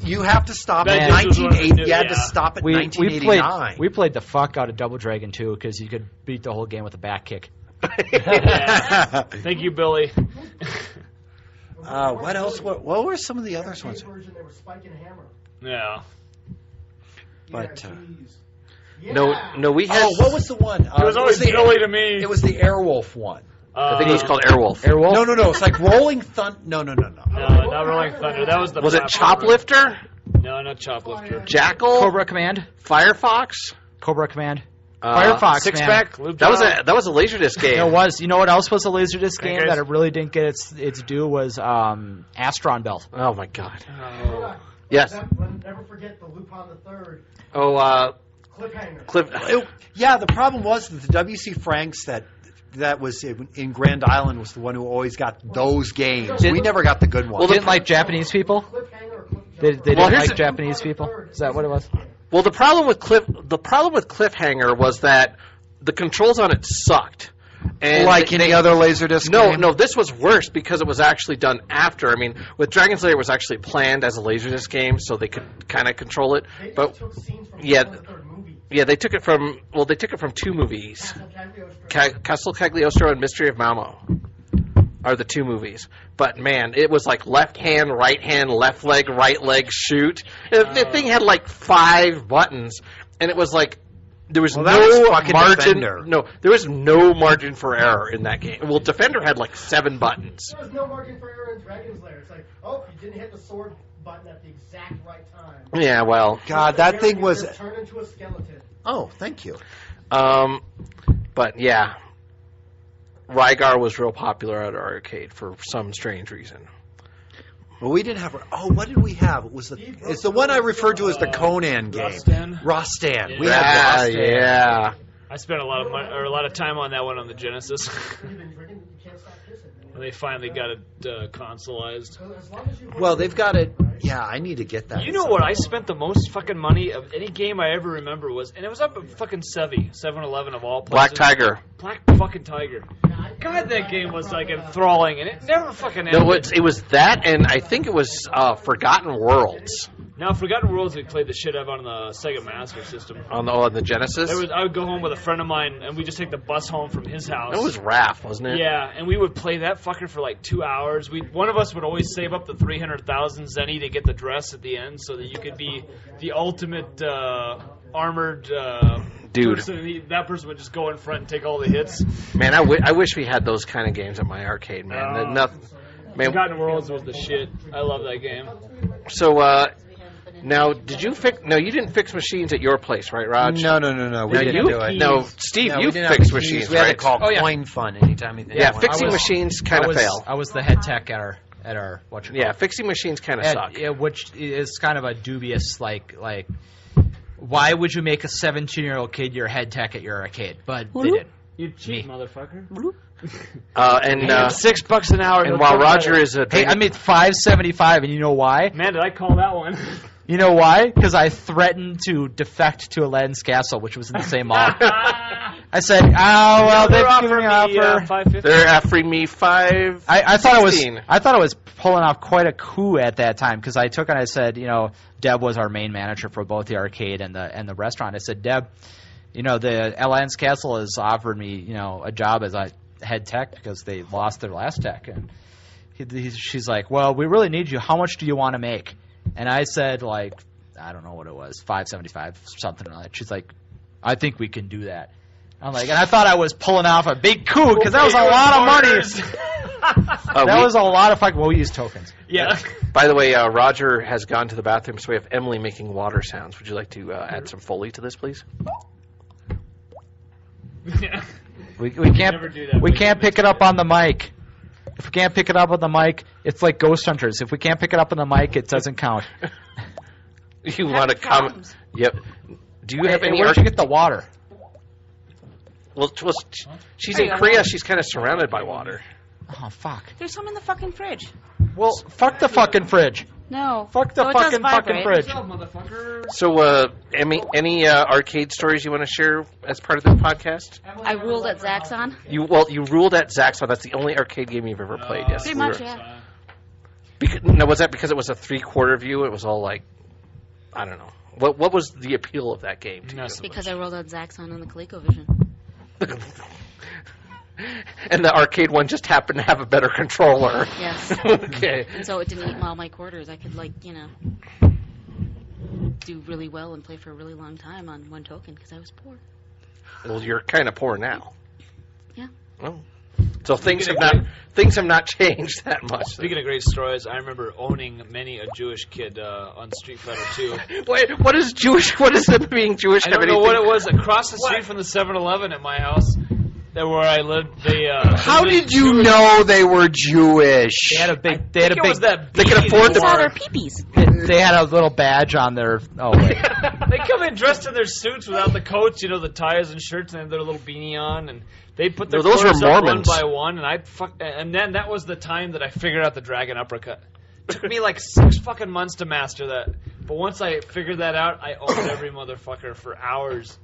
Speaker 3: you have to stop at
Speaker 4: Bad Dudes was one of the
Speaker 3: 1980.
Speaker 4: new-
Speaker 3: You had to
Speaker 4: yeah.
Speaker 3: stop at
Speaker 2: We
Speaker 3: 1989.
Speaker 2: played the fuck out of Double Dragon 2 because you could beat the whole game with a back kick.
Speaker 4: Yeah. Thank you, Billy.
Speaker 3: What else? What were some of the other ones?
Speaker 5: Version, they were Spike and Hammer.
Speaker 4: Yeah.
Speaker 3: But
Speaker 1: No, we had.
Speaker 3: what was the one?
Speaker 4: It was always
Speaker 3: the
Speaker 4: Billy to me.
Speaker 3: It was the Airwolf one.
Speaker 1: I think it was called Airwolf.
Speaker 2: Airwolf?
Speaker 3: No. It's like Rolling Thunder. No.
Speaker 4: No, not Rolling Thunder. That was the.
Speaker 1: Was it
Speaker 4: platformer.
Speaker 1: Choplifter?
Speaker 4: No, not Choplifter.
Speaker 1: Jackal?
Speaker 2: Cobra Command?
Speaker 1: Firefox?
Speaker 2: Cobra Command? Firefox,
Speaker 4: Six
Speaker 2: man.
Speaker 4: Pack. Loop
Speaker 1: That was
Speaker 4: Dog.
Speaker 1: a Laserdisc game.
Speaker 2: It was. You know what else was a Laserdisc game
Speaker 4: Crankers?
Speaker 2: that it really didn't get its due was Astron Belt.
Speaker 1: Oh my god.
Speaker 4: Oh.
Speaker 1: Yes.
Speaker 5: Never forget the Lupin the Third
Speaker 1: Oh,
Speaker 5: cliffhanger.
Speaker 1: Cliff.
Speaker 3: The problem was that the W.C. Franks that was in Grand Island was the one who always got those games. We never got the good ones.
Speaker 2: Well, didn't like Japanese people?
Speaker 5: Cliffhanger or Cliff
Speaker 2: They
Speaker 1: Well,
Speaker 2: didn't
Speaker 1: here's
Speaker 2: like
Speaker 1: the-
Speaker 2: Japanese people? Is that what it was?
Speaker 1: Well, the problem with Cliffhanger was that the controls on it sucked. And
Speaker 3: like any other Laserdisc game?
Speaker 1: No, this was worse because it was actually done after. I mean, with Dragon Slayer, it was actually planned as a Laserdisc game, so they could kind of control it.
Speaker 5: They just
Speaker 1: But
Speaker 5: took scenes from
Speaker 1: yeah,
Speaker 5: the third movie.
Speaker 1: yeah, they took it from two movies, Castle Cagliostro and Mystery of Malmo are the two movies. But man, it was like left hand, left leg, right leg, shoot. The thing had like 5 buttons, and it was like there was
Speaker 3: Well, that was
Speaker 1: no
Speaker 3: fucking
Speaker 1: margin.
Speaker 3: Defender.
Speaker 1: No, there was no margin for error in that game. Well, Defender had like 7 buttons.
Speaker 5: There was no margin for error in Dragon's Lair. It's like, oh, you didn't hit the sword button at the exact right time.
Speaker 1: Yeah, well,
Speaker 3: God, that thing was.
Speaker 5: Just turned into a skeleton.
Speaker 3: Oh, thank you.
Speaker 1: but yeah, Rygar was real popular at our arcade for some strange reason.
Speaker 3: Well, we didn't have. Oh, what did we have? It's the one I referred to as the Conan game. Rostan. We had Rostan.
Speaker 1: Yeah.
Speaker 4: I spent a lot of money or a lot of time on that one on the Genesis.
Speaker 5: You've been drinking, you can't stop kissing.
Speaker 4: And they finally got it consoleized.
Speaker 5: So as long as you
Speaker 3: Well, they've got it. Yeah, I need to get that.
Speaker 4: You know what I spent the most fucking money of any game I ever remember was, and it was up at fucking 7-Eleven of all places.
Speaker 1: Black Tiger.
Speaker 4: Black fucking Tiger. God, that game was like enthralling, and it never fucking ended.
Speaker 1: No, it was that, and I think it was Forgotten Worlds
Speaker 4: Now, Forgotten Worlds, we played the shit out on the Sega Master System.
Speaker 1: on the Genesis.
Speaker 4: I would go home with a friend of mine, and we just take the bus home from his house.
Speaker 1: It was RAF, wasn't it?
Speaker 4: Yeah, and we would play that fucker for like 2 hours. One of us would always save up the 300,000 zenny to get the dress at the end, so that you could be the ultimate armored
Speaker 1: Dude.
Speaker 4: person. That person would just go in front and take all the hits.
Speaker 1: Man, I wish we had those kind of games at my arcade, man.
Speaker 4: Oh.
Speaker 1: Nothing. Man,
Speaker 4: Forgotten Worlds was the shit. I love that game.
Speaker 1: so now did you fix? No, you didn't fix machines at your place, right, Raj?
Speaker 3: No. We
Speaker 1: No,
Speaker 3: didn't
Speaker 1: you,
Speaker 3: do it.
Speaker 1: no, Steve,
Speaker 3: No, we
Speaker 1: you
Speaker 3: didn't have
Speaker 1: fix
Speaker 3: keys.
Speaker 1: machines,
Speaker 3: We had to
Speaker 1: right?
Speaker 3: call
Speaker 2: Oh, yeah.
Speaker 3: Coin Fun anytime anything.
Speaker 1: Yeah,
Speaker 3: went
Speaker 1: fixing
Speaker 3: wrong.
Speaker 1: machines kind of fail.
Speaker 2: I was the head tech at our
Speaker 1: Yeah, fixing machines kind of suck.
Speaker 2: yeah, which is kind of a dubious like. Why would you make a 17-year-old kid your head tech at your arcade? But they did.
Speaker 4: You cheat,
Speaker 2: Me.
Speaker 4: motherfucker.
Speaker 1: And
Speaker 4: $6 an hour.
Speaker 1: and while Roger is
Speaker 2: Hey, I made $5.75, and you know why?
Speaker 4: Man, did I call that one?
Speaker 2: You know why? Because I threatened to defect to Aladdin's Castle, which was in the same mall. I said, "Oh well,
Speaker 4: They're
Speaker 2: they've given me
Speaker 4: offering
Speaker 2: an
Speaker 4: me
Speaker 2: offer."
Speaker 4: $5.50.
Speaker 1: they're offering me $5.
Speaker 2: I thought it was
Speaker 1: 16.
Speaker 2: I thought it was pulling off quite a coup at that time because I took and I said, Deb was our main manager for both the arcade and the restaurant. I said, Deb, the Aladdin's Castle has offered me a job as a head tech because they lost their last tech, and she's like, well, we really need you. How much do you want to make? And I said, like, I don't know what it was, $5.75, something like that. She's like, I think we can do that. I'm like, and I thought I was pulling off a big coup because that was a lot of money. That was a lot of fucking. Well, we use tokens.
Speaker 4: Yeah.
Speaker 1: By the way, Roger has gone to the bathroom, so we have Emily making water sounds. Would you like to add some Foley to this, please?
Speaker 4: Yeah.
Speaker 2: We
Speaker 4: never
Speaker 2: can't
Speaker 4: do that.
Speaker 2: we can't pick it up on the mic. If we can't pick it up on the mic, it's like Ghost Hunters. If we can't pick it up on the mic, it doesn't count.
Speaker 1: You want to comment? Yep. Do you have
Speaker 2: Hey,
Speaker 1: any?
Speaker 2: where'd you get the water?
Speaker 1: Well, she's in Korea. She's kind of surrounded by water.
Speaker 2: Oh fuck.
Speaker 7: There's some in the fucking fridge.
Speaker 2: Well, fuck the fucking fridge.
Speaker 7: No.
Speaker 2: Fuck the
Speaker 7: No, it does
Speaker 2: fucking
Speaker 7: vibrate.
Speaker 2: fridge.
Speaker 4: motherfucker.
Speaker 1: So, any arcade stories you want to share as part of the podcast?
Speaker 7: I ruled at Zaxxon.
Speaker 1: You ruled at Zaxxon. That's the only arcade game you've ever played. Yes,
Speaker 7: Pretty much, yeah.
Speaker 1: Now, was that because it was a 3/4 view? It was all like, I don't know. What was the appeal of that game to you?
Speaker 7: Because I rolled out Zaxxon on the ColecoVision.
Speaker 1: And the arcade one just happened to have a better controller.
Speaker 7: Yes.
Speaker 1: Okay.
Speaker 7: And so it didn't eat all my quarters. I could, do really well and play for a really long time on one token because I was poor.
Speaker 1: Well, you're kind of poor now.
Speaker 7: Yeah.
Speaker 1: Oh. So things have not changed that much.
Speaker 4: Speaking of great stories, I remember owning many a Jewish kid on Street Fighter 2.
Speaker 1: Wait, what is Jewish? What does it being Jewish
Speaker 4: I
Speaker 1: have
Speaker 4: don't know
Speaker 1: anything?
Speaker 4: what it was. Across the street from the 7-Eleven at my house, there where I lived, they.
Speaker 3: How did you know they were Jewish?
Speaker 2: They had a big.
Speaker 4: They could
Speaker 1: afford
Speaker 7: They saw
Speaker 1: to.
Speaker 7: their peepees.
Speaker 2: They had a little badge on their. Oh wait.
Speaker 4: They come in dressed in their suits without the coats, the ties and shirts, and they have their little beanie on, and they put their
Speaker 1: Those
Speaker 4: quarters
Speaker 1: were
Speaker 4: up one
Speaker 1: Mormons.
Speaker 4: by one, and then that was the time that I figured out the dragon uppercut. It took me like 6 fucking months to master that, but once I figured that out, I owned every motherfucker for hours.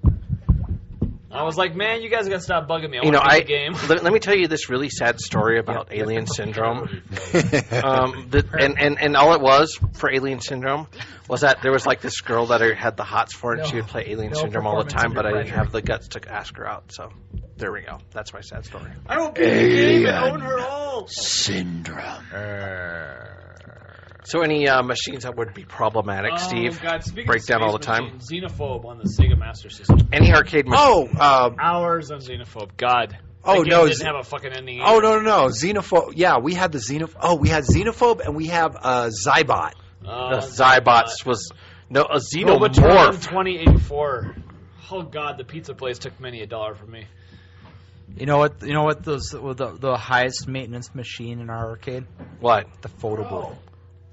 Speaker 4: I was like, man, you guys gotta stop bugging me. I want to play the game.
Speaker 1: Let me tell you this really sad story about Alien Syndrome. And all it was for Alien Syndrome was that there was like this girl that I had the hots for, and she would play Alien Syndrome all the time, but I didn't have the guts to ask her out. So there we go. That's my sad story.
Speaker 4: I will play the game and own her all.
Speaker 6: Syndrome.
Speaker 1: So any machines that would be problematic, Steve?
Speaker 4: Oh, God. Speaking
Speaker 1: break
Speaker 4: of
Speaker 1: down all the
Speaker 4: space
Speaker 1: time.
Speaker 4: machine, Xenophobe on the Sega Master System.
Speaker 1: Any arcade machine?
Speaker 4: Hours on Xenophobe. God. That game didn't have a fucking ending
Speaker 3: Oh,
Speaker 4: either.
Speaker 3: no. Xenophobe. Yeah, we had the Xenophobe. Oh, we had Xenophobe and we have Zybot.
Speaker 1: The Zybots was a
Speaker 4: Robotron
Speaker 1: xenomorph.
Speaker 4: 2084. Oh, God, the pizza place took many $1 from me.
Speaker 2: You know what? The highest maintenance machine in our arcade?
Speaker 1: What?
Speaker 2: The photo booth.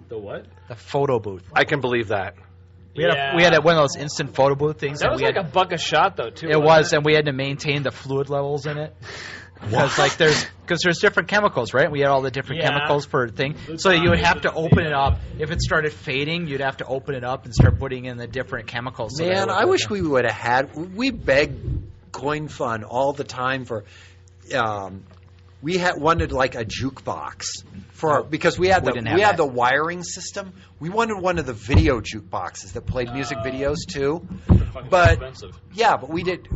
Speaker 4: The what?
Speaker 2: The photo booth.
Speaker 1: I can believe that.
Speaker 2: We had one of those instant photo booth things.
Speaker 4: That was like $1 a shot, though, too.
Speaker 2: It was, and we had to maintain the fluid levels in it. Because there's different chemicals, right? We had all the different chemicals per thing. So you would have to open it up. If it started fading, you'd have to open it up and start putting in the different chemicals.
Speaker 3: Man, I wish we would have had. We begged Coin Fund all the time for. We wanted like a jukebox because we had the wiring system. We wanted one of the video jukeboxes that played music videos too. But
Speaker 4: expensive.
Speaker 3: Yeah, but we did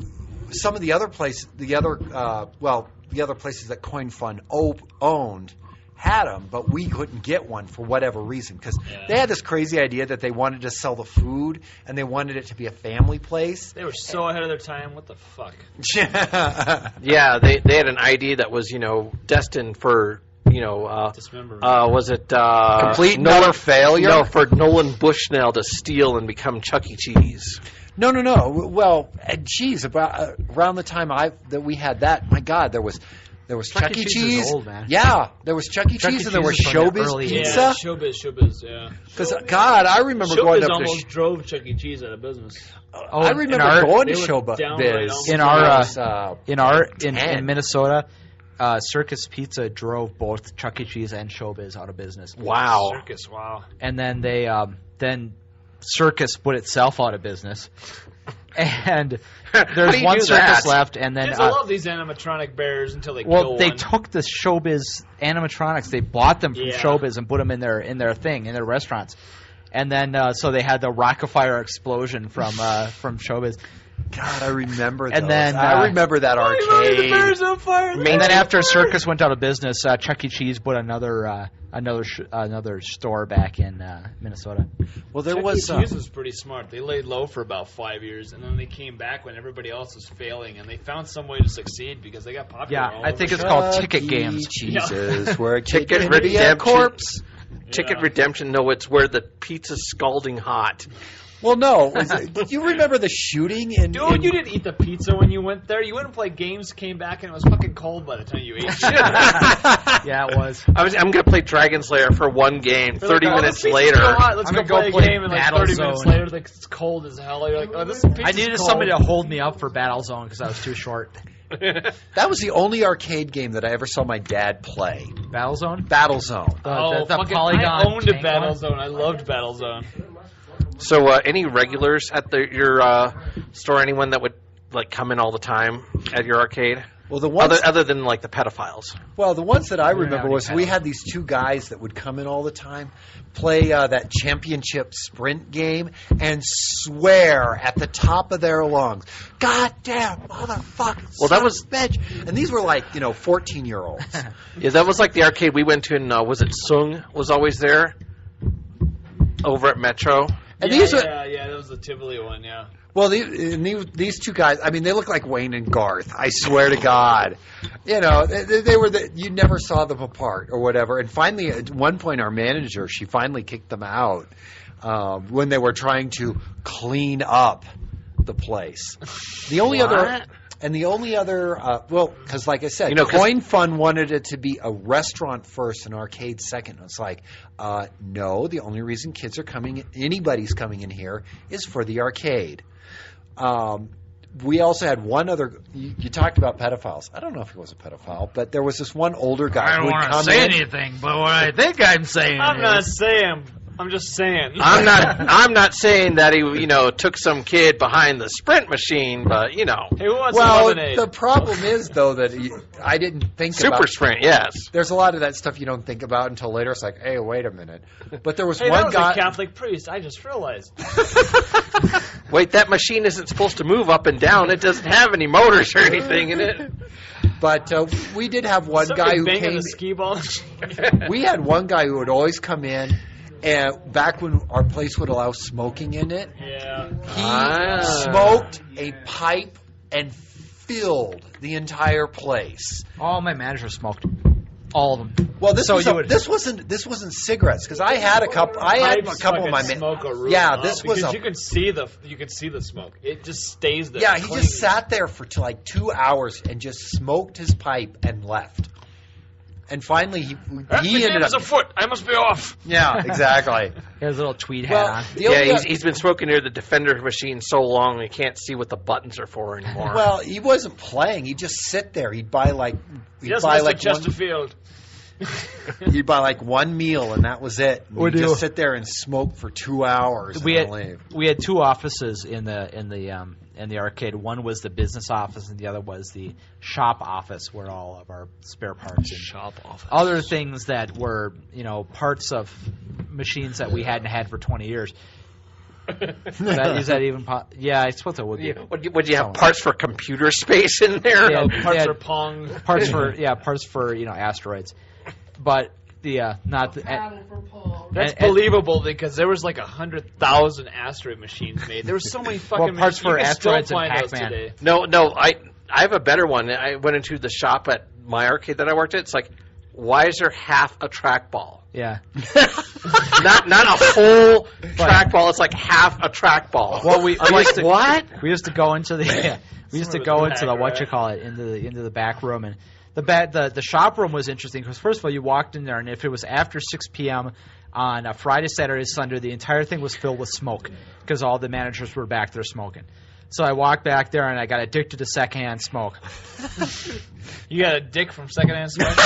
Speaker 3: some of the other places. The other places that Coin Fund owned had them, but we couldn't get one for whatever reason because they had this crazy idea that they wanted to sell the food and they wanted it to be a family place.
Speaker 4: They were so ahead of their time. What the fuck?
Speaker 1: Yeah, they had an ID that was destined for
Speaker 4: Dismemberment.
Speaker 1: was it
Speaker 3: Complete and utter failure?
Speaker 1: No, for Nolan Bushnell to steal and become Chuck E. Cheese.
Speaker 3: No. Well, geez, around the time that we had that, my God, there was Chuck E. Cheese.
Speaker 2: Is old, man.
Speaker 3: Yeah, there was Chuck E. Cheese and there was Showbiz Pizza.
Speaker 4: Yeah, Showbiz, yeah.
Speaker 3: Because God, I remember going
Speaker 4: Showbiz
Speaker 3: up
Speaker 4: almost drove Chuck E. Cheese out of business.
Speaker 3: I remember going to
Speaker 4: they were
Speaker 3: Showbiz
Speaker 4: downright almost
Speaker 2: in Minnesota. Circus Pizza drove both Chuck E. Cheese and Showbiz out of business.
Speaker 1: Wow.
Speaker 4: Circus, wow.
Speaker 2: And then then Circus put itself out of business. And there's one circus left, and then
Speaker 4: Kids love these animatronic bears until they kill one.
Speaker 2: Well, they took the Showbiz animatronics. They bought them from Showbiz and put them in their restaurants. And then so they had the Rockafire explosion from Showbiz.
Speaker 3: God, I remember
Speaker 2: And
Speaker 3: those.
Speaker 2: then,
Speaker 3: I remember that arcade.
Speaker 4: The bears on fire.
Speaker 2: And then after Circus went out of business, Chuck E. Cheese put another store back in Minnesota.
Speaker 3: Well, there
Speaker 4: Chuck
Speaker 3: was
Speaker 4: E. Cheese was pretty smart. They laid low for about 5 years, and then they came back when everybody else was failing, and they found some way to succeed because they got popular.
Speaker 2: Yeah,
Speaker 4: all
Speaker 2: I
Speaker 4: over
Speaker 2: think it's
Speaker 4: the
Speaker 2: called
Speaker 4: shop.
Speaker 2: Ticket Games.
Speaker 3: Cheeses where a kid
Speaker 1: Ticket
Speaker 3: can be a
Speaker 1: Redemption.
Speaker 3: corpse.
Speaker 1: Ticket
Speaker 4: Yeah.
Speaker 1: Redemption. No, it's where the pizza's scalding hot.
Speaker 3: Well, no. Do you remember the shooting?
Speaker 4: Dude, you didn't eat the pizza when you went there. You went and played games, came back, and it was fucking cold by the time you ate it.
Speaker 2: Yeah, it was.
Speaker 1: I'm going to play Dragon Slayer for one game.
Speaker 4: They're
Speaker 1: 30
Speaker 4: like, oh,
Speaker 1: minutes
Speaker 4: this pizza's
Speaker 1: later.
Speaker 4: so hot. Let's
Speaker 2: I'm
Speaker 4: go
Speaker 2: gonna
Speaker 4: play
Speaker 2: go
Speaker 4: a
Speaker 2: play
Speaker 4: game, and like
Speaker 2: Battle
Speaker 4: 30 minutes
Speaker 2: Zone.
Speaker 4: later, like, it's cold as hell. You're like, oh, this pizza's
Speaker 2: I needed
Speaker 4: cold.
Speaker 2: somebody to hold me up for Battle Zone because I was too short.
Speaker 3: That was the only arcade game that I ever saw my dad play.
Speaker 2: Battlezone?
Speaker 3: Battlezone.
Speaker 2: The
Speaker 4: fucking,
Speaker 2: polygon
Speaker 4: I owned a
Speaker 2: tank one?
Speaker 4: Battlezone. I loved Battlezone.
Speaker 1: So, any regulars at your store? Anyone that would like come in all the time at your arcade?
Speaker 3: Well, the ones
Speaker 1: Other than like the pedophiles.
Speaker 3: Well, the ones that I
Speaker 2: don't
Speaker 3: remember
Speaker 2: have any
Speaker 3: was we had these two guys that would come in all the time, play that championship sprint game, and swear at the top of their lungs, "God damn, motherfucker!"
Speaker 1: Well, that was
Speaker 3: bitch. And these were like 14-year-olds.
Speaker 1: Yeah, that was like the arcade we went to in was it Sung was always there over at Metro.
Speaker 3: And
Speaker 4: yeah,
Speaker 3: these were
Speaker 4: that was the Tivoli one, yeah.
Speaker 3: well, these two guys. I mean, they look like Wayne and Garth. I swear to God, they were you never saw them apart or whatever. And finally, at one point, our manager she finally kicked them out when they were trying to clean up the place. The only other. And the only other, because like I said, Coin Fun wanted it to be a restaurant first and arcade second. And it's like, no, the only reason kids are anybody's coming in here is for the arcade. We also had one other, you talked about pedophiles. I don't know if he was a pedophile, but there was this one older guy
Speaker 2: I
Speaker 3: who
Speaker 2: don't
Speaker 3: would
Speaker 2: want
Speaker 3: come
Speaker 2: to say
Speaker 3: in.
Speaker 2: anything, but what I think I'm saying
Speaker 4: I'm not saying. I'm just saying.
Speaker 1: I'm not saying that he took some kid behind the sprint machine, but
Speaker 4: Hey, who wants
Speaker 3: Well,
Speaker 4: lemonade?
Speaker 3: the problem is, though, that I didn't think
Speaker 1: super
Speaker 3: about
Speaker 1: sprint, yes.
Speaker 3: There's a lot of that stuff you don't think about until later. It's like, hey, wait a minute. But there was
Speaker 4: Hey,
Speaker 3: one
Speaker 4: that was
Speaker 3: guy.
Speaker 4: a Catholic priest. I just realized.
Speaker 1: Wait, that machine isn't supposed to move up and down. It doesn't have any motors or anything in it.
Speaker 3: But we did have one
Speaker 4: Somebody
Speaker 3: guy who
Speaker 4: banging
Speaker 3: came.
Speaker 4: the skee ball.
Speaker 3: We had one guy who would always come in, and back when our place would allow smoking in it,
Speaker 4: Yeah.
Speaker 3: he smoked a pipe and filled the entire place.
Speaker 2: All my managers smoked. All of them.
Speaker 3: Well, this
Speaker 2: So
Speaker 3: was
Speaker 2: you would-
Speaker 3: this wasn't cigarettes because I had a couple. I had a
Speaker 4: Pipes
Speaker 3: couple of my
Speaker 4: fucking smoke a room
Speaker 3: yeah.
Speaker 4: up
Speaker 3: This was
Speaker 4: because
Speaker 3: a
Speaker 4: you can see the smoke. It just stays there.
Speaker 3: yeah. He
Speaker 4: clean.
Speaker 3: just sat there for like 2 hours and just smoked his pipe and left. And finally, he
Speaker 4: The
Speaker 3: ended
Speaker 4: game is
Speaker 3: up.
Speaker 4: a foot. I must be off.
Speaker 3: Yeah, exactly.
Speaker 2: He has a little tweed hat
Speaker 3: Well,
Speaker 2: on.
Speaker 3: the only
Speaker 1: Yeah, he's been smoking near the Defender machine so long he can't see what the buttons are for anymore.
Speaker 3: well, he wasn't playing. He'd just sit there. He'd buy like
Speaker 4: Yes,
Speaker 3: buy
Speaker 4: Mr.
Speaker 3: like
Speaker 4: Chesterfield.
Speaker 3: he'd buy like one meal and that was it.
Speaker 2: Would
Speaker 3: He'd
Speaker 2: you-
Speaker 3: just sit there and smoke for 2 hours
Speaker 2: We
Speaker 3: and
Speaker 2: had
Speaker 3: then leave.
Speaker 2: we had two offices in the arcade. One was the business office, and the other was the shop office, where all of our spare parts and other things that were parts of machines that we hadn't had for 20 years. Is that even? Yeah, I suppose it would be.
Speaker 1: Would you have parts for computer space in there?
Speaker 2: Yeah.
Speaker 4: Parts
Speaker 2: had
Speaker 4: for Pong.
Speaker 2: Parts for asteroids, but not the.
Speaker 4: That's
Speaker 2: and-
Speaker 4: believable because there was like 100,000 asteroid machines made. There were so many fucking
Speaker 2: parts
Speaker 4: machines.
Speaker 2: for
Speaker 4: You can still
Speaker 2: asteroids and
Speaker 4: find those
Speaker 2: Pac-Man.
Speaker 4: today.
Speaker 1: No, I have a better one. I went into the shop at my arcade that I worked at. It's like, why is there half a trackball?
Speaker 2: Yeah.
Speaker 1: Not a whole trackball. It's like half a trackball.
Speaker 2: Well,
Speaker 1: I'm like, what?
Speaker 2: We used to go into the
Speaker 4: Right.
Speaker 2: into the back room, and the shop room was interesting because first of all you walked in there, and if it was after 6 p.m. on a Friday, Saturday, Sunday, the entire thing was filled with smoke because all the managers were back there smoking. So I walked back there and I got addicted to secondhand smoke.
Speaker 4: You got a dick from secondhand smoke?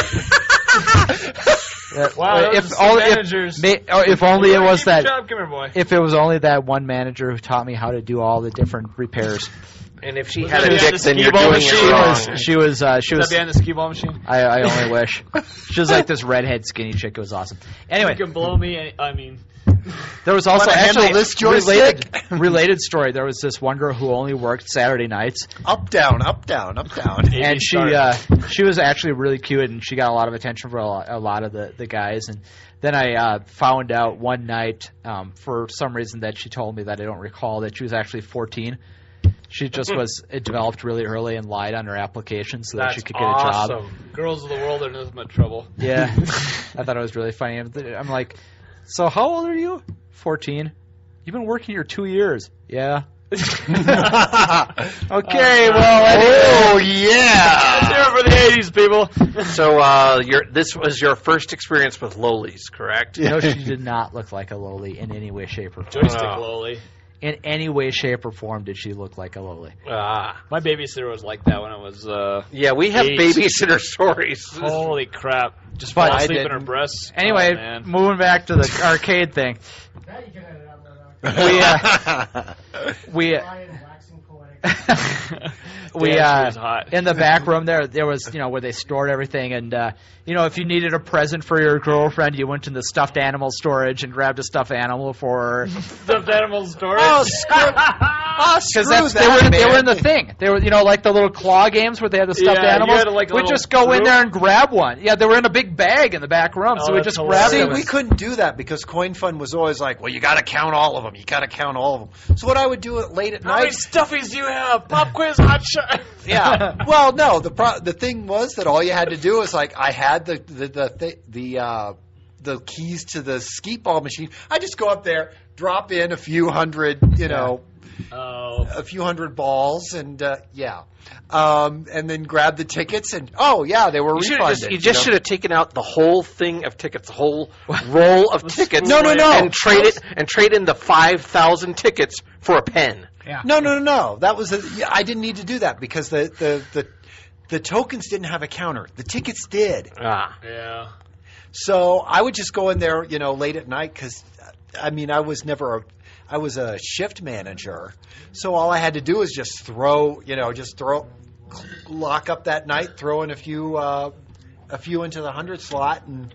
Speaker 4: Wow,
Speaker 2: if
Speaker 4: those are some managers.
Speaker 2: if only it was
Speaker 4: Good
Speaker 2: that.
Speaker 4: job. Come here, boy.
Speaker 2: If it was only that one manager who taught me how to do all the different repairs.
Speaker 1: And if she
Speaker 4: Was
Speaker 1: had
Speaker 4: that
Speaker 1: a
Speaker 4: behind
Speaker 1: dick,
Speaker 4: the
Speaker 1: then you're
Speaker 4: skee-ball
Speaker 1: doing
Speaker 4: machine?
Speaker 1: it wrong.
Speaker 2: She was
Speaker 4: Is that behind the skee ball machine?
Speaker 2: I only wish. She was like this redhead skinny chick. It was awesome. Anyway,
Speaker 4: You can blow me. I mean,
Speaker 2: there was also
Speaker 3: Wanna handle
Speaker 2: actually
Speaker 3: this joystick?
Speaker 2: related story. There was this one girl who only worked Saturday nights,
Speaker 3: Up, down, up, down, up, down.
Speaker 2: and she was actually really cute, and she got a lot of attention from a lot of the guys. And then I found out one night, for some reason that she told me that I don't recall, that she was actually 14. She just was it developed really early and lied on her application so that she
Speaker 1: That's
Speaker 2: could get a job.
Speaker 1: awesome.
Speaker 4: girls of the world are nothing but trouble.
Speaker 2: Yeah, I thought it was really funny. I'm like, so how old are you? 14. You've been working here 2 years. Yeah. Okay, well,
Speaker 3: Oh yeah!
Speaker 4: Let's hear it for the 80s, people.
Speaker 1: So this was your first experience with lolis, correct?
Speaker 2: no, she did not look like a loli in any way, shape, or form.
Speaker 4: Joystick
Speaker 1: Oh.
Speaker 4: lowly.
Speaker 2: in any way, shape, or form did she look like a Lily.
Speaker 1: Ah.
Speaker 4: My babysitter was like that when I was.
Speaker 1: Yeah, we have
Speaker 4: 8.
Speaker 1: babysitter stories.
Speaker 4: Holy crap! Just
Speaker 2: But
Speaker 4: fall
Speaker 2: I
Speaker 4: asleep in her
Speaker 3: didn't.
Speaker 4: breasts.
Speaker 2: Anyway,
Speaker 4: Oh, man.
Speaker 2: moving back to the arcade thing.
Speaker 5: That you can edit out, Murdock.
Speaker 2: We
Speaker 5: Brian waxing poetic.
Speaker 2: we
Speaker 4: Damn, she was hot.
Speaker 2: in the back room there was where they stored everything, and if you needed a present for your girlfriend, you went to the stuffed animal storage and grabbed a stuffed animal for her.
Speaker 4: Stuffed animal storage.
Speaker 3: Oh, screw
Speaker 2: Because
Speaker 3: that,
Speaker 2: they were in the
Speaker 3: man.
Speaker 2: thing. They were like the little claw games where they had the stuffed
Speaker 4: Yeah, you
Speaker 2: animals.
Speaker 4: had, like, a
Speaker 2: We'd
Speaker 4: little
Speaker 2: just go in
Speaker 4: group.
Speaker 2: there and grab one. Yeah, they were in a big bag in the back room,
Speaker 4: Oh,
Speaker 2: so we
Speaker 4: that's
Speaker 2: just
Speaker 4: hilarious.
Speaker 2: grabbed
Speaker 3: See,
Speaker 2: them.
Speaker 3: we couldn't do that because Coin Fund was always like, well, you got to count all of them. You got to count all of them. So what I would do it late at
Speaker 4: How many
Speaker 3: night.
Speaker 4: stuffies do you have? Pop quiz, hot shot.
Speaker 3: Yeah. Well, no. The thing was that all you had to do was like I had the keys to the skeet ball machine. I just go up there, drop in a few hundred,
Speaker 4: Oh.
Speaker 3: a few hundred balls, and and then grab the tickets, and they were refunded.
Speaker 1: You just should have taken out the whole thing of tickets, the whole roll of tickets.
Speaker 3: No.
Speaker 1: And trade in the 5,000 tickets for a pen.
Speaker 2: Yeah.
Speaker 3: No. That was I didn't need to do that because the tokens didn't have a counter. The tickets did.
Speaker 1: Ah.
Speaker 4: Yeah.
Speaker 3: So I would just go in there, late at night because, I was a shift manager. So all I had to do was just lock up that night, throw in a few into the 100 slot, and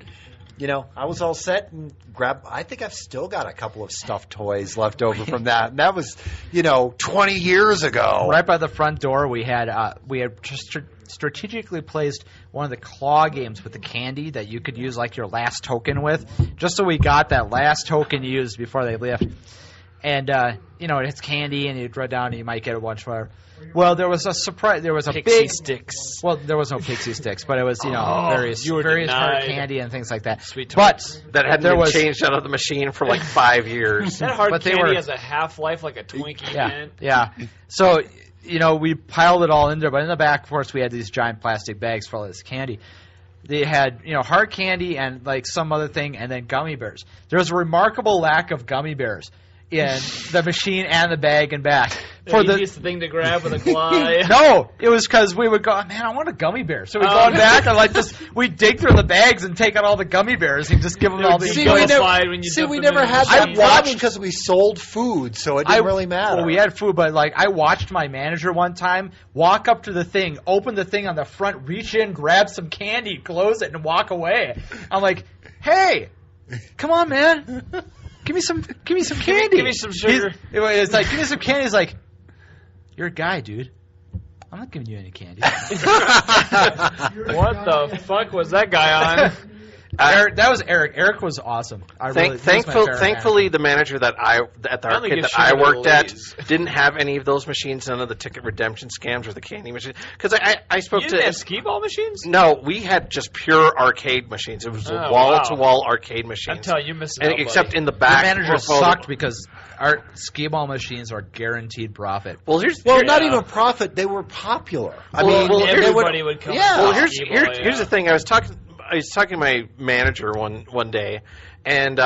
Speaker 3: I was all set and I think I've still got a couple of stuffed toys left over from that. And that was, 20 years ago.
Speaker 2: Right by the front door, we had just strategically placed one of the claw games with the candy that you could use like your last token with, just so we got that last token used before they left. And it's candy, and you draw down, and you might get a bunch of. Well, there was a surprise. There was a
Speaker 4: Pixie
Speaker 2: big
Speaker 4: sticks.
Speaker 2: Well, there was no pixie sticks, but it was various
Speaker 4: you were
Speaker 2: hard
Speaker 4: denied.
Speaker 2: candy and things like that.
Speaker 4: Sweet
Speaker 2: but
Speaker 4: tarts.
Speaker 1: That hadn't
Speaker 2: there
Speaker 1: been
Speaker 2: was
Speaker 1: changed out of the machine for like 5 years.
Speaker 4: That hard
Speaker 2: But they
Speaker 4: candy
Speaker 2: were-
Speaker 4: has a half-life like a Twinkie, man.
Speaker 2: Yeah. So, we piled it all in there, but in the back, of course, we had these giant plastic bags full of this candy. They had, hard candy and like some other thing, and then gummy bears. There was a remarkable lack of gummy bears in the machine and the bag and back.
Speaker 4: The easiest thing to grab with a claw.
Speaker 2: No, it was because we would go, man, I want a gummy bear. So we'd go in back and we'd dig through the bags and take out all the gummy bears and just give them all these.
Speaker 4: See,
Speaker 2: gummy
Speaker 4: we never-
Speaker 2: bears.
Speaker 4: when you
Speaker 3: See,
Speaker 4: dip
Speaker 3: we
Speaker 4: them
Speaker 3: never
Speaker 4: in the
Speaker 3: had that
Speaker 4: machine.
Speaker 3: problem because we sold food, so it didn't really matter.
Speaker 2: Well, we had food, but I watched my manager one time walk up to the thing, open the thing on the front, reach in, grab some candy, close it, and walk away. I'm like, hey, come on, man. Give me some candy.
Speaker 4: Give me some sugar.
Speaker 2: It's like, give me some candy. He's like, you're a guy, dude. I'm not giving you any candy.
Speaker 4: What the fuck was that guy on?
Speaker 2: Eric, that was Eric. Eric was awesome.
Speaker 1: Thankfully, the manager at the
Speaker 4: I only
Speaker 1: arcade
Speaker 4: give
Speaker 1: that I
Speaker 4: sugar to
Speaker 1: worked at
Speaker 4: Louise.
Speaker 1: didn't have any of those machines, none of the ticket redemption scams or the candy machine. Because I spoke
Speaker 4: You
Speaker 1: to
Speaker 4: didn't have skee-ball machines?
Speaker 1: no, we had just pure arcade machines. It was
Speaker 4: Oh,
Speaker 1: wall-to-wall arcade machines.
Speaker 4: I'm telling you, you're missing
Speaker 1: And
Speaker 4: out,
Speaker 1: except
Speaker 4: buddy.
Speaker 1: in the
Speaker 2: The
Speaker 1: back,
Speaker 2: manager
Speaker 1: was all the-
Speaker 2: sucked because our skee-ball machines are guaranteed profit.
Speaker 1: Well, here's
Speaker 3: not even profit. They were popular. I mean,
Speaker 1: well,
Speaker 3: they
Speaker 4: everybody would come.
Speaker 3: Yeah.
Speaker 4: and
Speaker 1: Well,
Speaker 4: play
Speaker 1: here's
Speaker 4: skee-ball,
Speaker 1: here's the thing. I was talking to my manager one day, and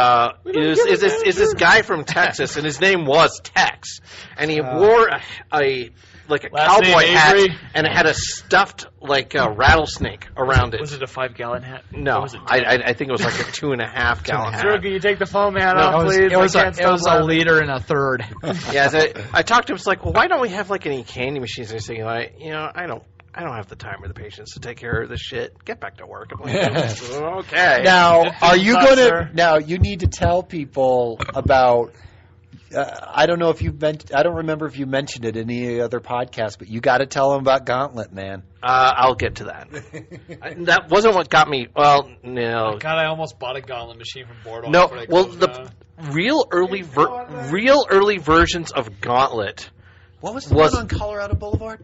Speaker 1: is this guy from Texas, and his name was Tex, and he wore a
Speaker 4: Last
Speaker 1: cowboy
Speaker 4: name
Speaker 1: hat,
Speaker 4: Avery?
Speaker 1: and it had a stuffed rattlesnake around it.
Speaker 4: Was it a 5-gallon hat? Or
Speaker 1: No,
Speaker 4: was it
Speaker 1: I think it was like a 2.5 gallon
Speaker 4: Sir,
Speaker 1: hat.
Speaker 4: can you take the foam hat
Speaker 1: No,
Speaker 4: off, please?
Speaker 2: It was
Speaker 4: I can't
Speaker 2: it was
Speaker 4: stop
Speaker 2: a
Speaker 4: laughing.
Speaker 2: liter and a third.
Speaker 1: Yeah, I talked to him. It's like, well, why don't we have like any candy machines? And he's thinking, I don't have the time or the patience to take care of this shit. Get back to work. I'm like, okay.
Speaker 3: Now, are you
Speaker 4: Thoughts,
Speaker 3: going to?
Speaker 4: sir?
Speaker 3: Now, you need to tell people about. I don't know if you I don't remember if you mentioned it in any other podcast, but you got to tell them about Gauntlet, man.
Speaker 1: I'll get to that. That wasn't what got me. Well, no.
Speaker 4: God, I almost bought a gauntlet machine from Boardwalk.
Speaker 1: No,
Speaker 4: before they
Speaker 1: well,
Speaker 4: closed
Speaker 1: the
Speaker 4: down.
Speaker 1: real early versions of Gauntlet.
Speaker 3: What was the
Speaker 1: Was-
Speaker 3: one on Colorado Boulevard?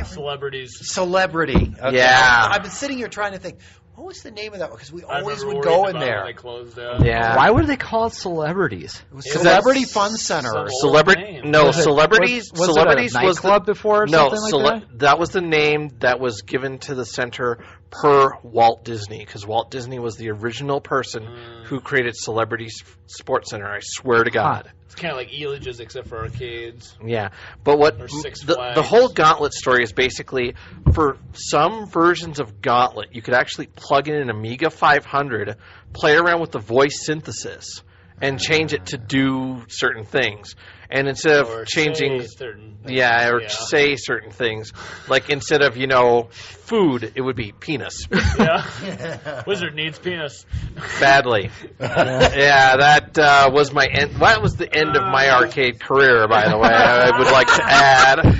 Speaker 4: Celebrities.
Speaker 3: Celebrity. Okay.
Speaker 1: Yeah.
Speaker 3: I've been sitting here trying to think. What was the name of that one? Because we
Speaker 4: I
Speaker 3: always
Speaker 4: remember
Speaker 3: would
Speaker 4: worrying
Speaker 3: go in
Speaker 4: about it
Speaker 3: there.
Speaker 4: when they closed down.
Speaker 1: Yeah.
Speaker 2: Why would they call it celebrities?
Speaker 3: It was
Speaker 4: It was
Speaker 3: Celebrity
Speaker 4: some
Speaker 3: Fun Center.
Speaker 4: old
Speaker 1: Celebrity?
Speaker 4: name.
Speaker 1: No,
Speaker 2: Was it-
Speaker 1: celebrities.
Speaker 2: was
Speaker 1: Celebrities
Speaker 2: it a
Speaker 1: was the
Speaker 2: nightclub before or
Speaker 1: no.
Speaker 2: something like that?
Speaker 1: That was the name that was given to the center per Walt Disney, because Walt Disney was the original person who created Celebrity Sports Center. I swear to God.
Speaker 4: It's kind of like Elages, except for arcades.
Speaker 1: Yeah, but what
Speaker 4: Or Six
Speaker 1: the
Speaker 4: Flags.
Speaker 1: whole Gauntlet story is basically, for some versions of Gauntlet, you could actually plug in an Amiga 500, play around with the voice synthesis, and change it to do certain things. And instead of
Speaker 4: Or
Speaker 1: changing,
Speaker 4: say certain things.
Speaker 1: yeah, say certain things, like instead of food, it would be penis.
Speaker 4: Yeah. Wizard needs penis.
Speaker 1: Badly. Yeah, that was my end. That was the end of my arcade career, by the way. I would like to add.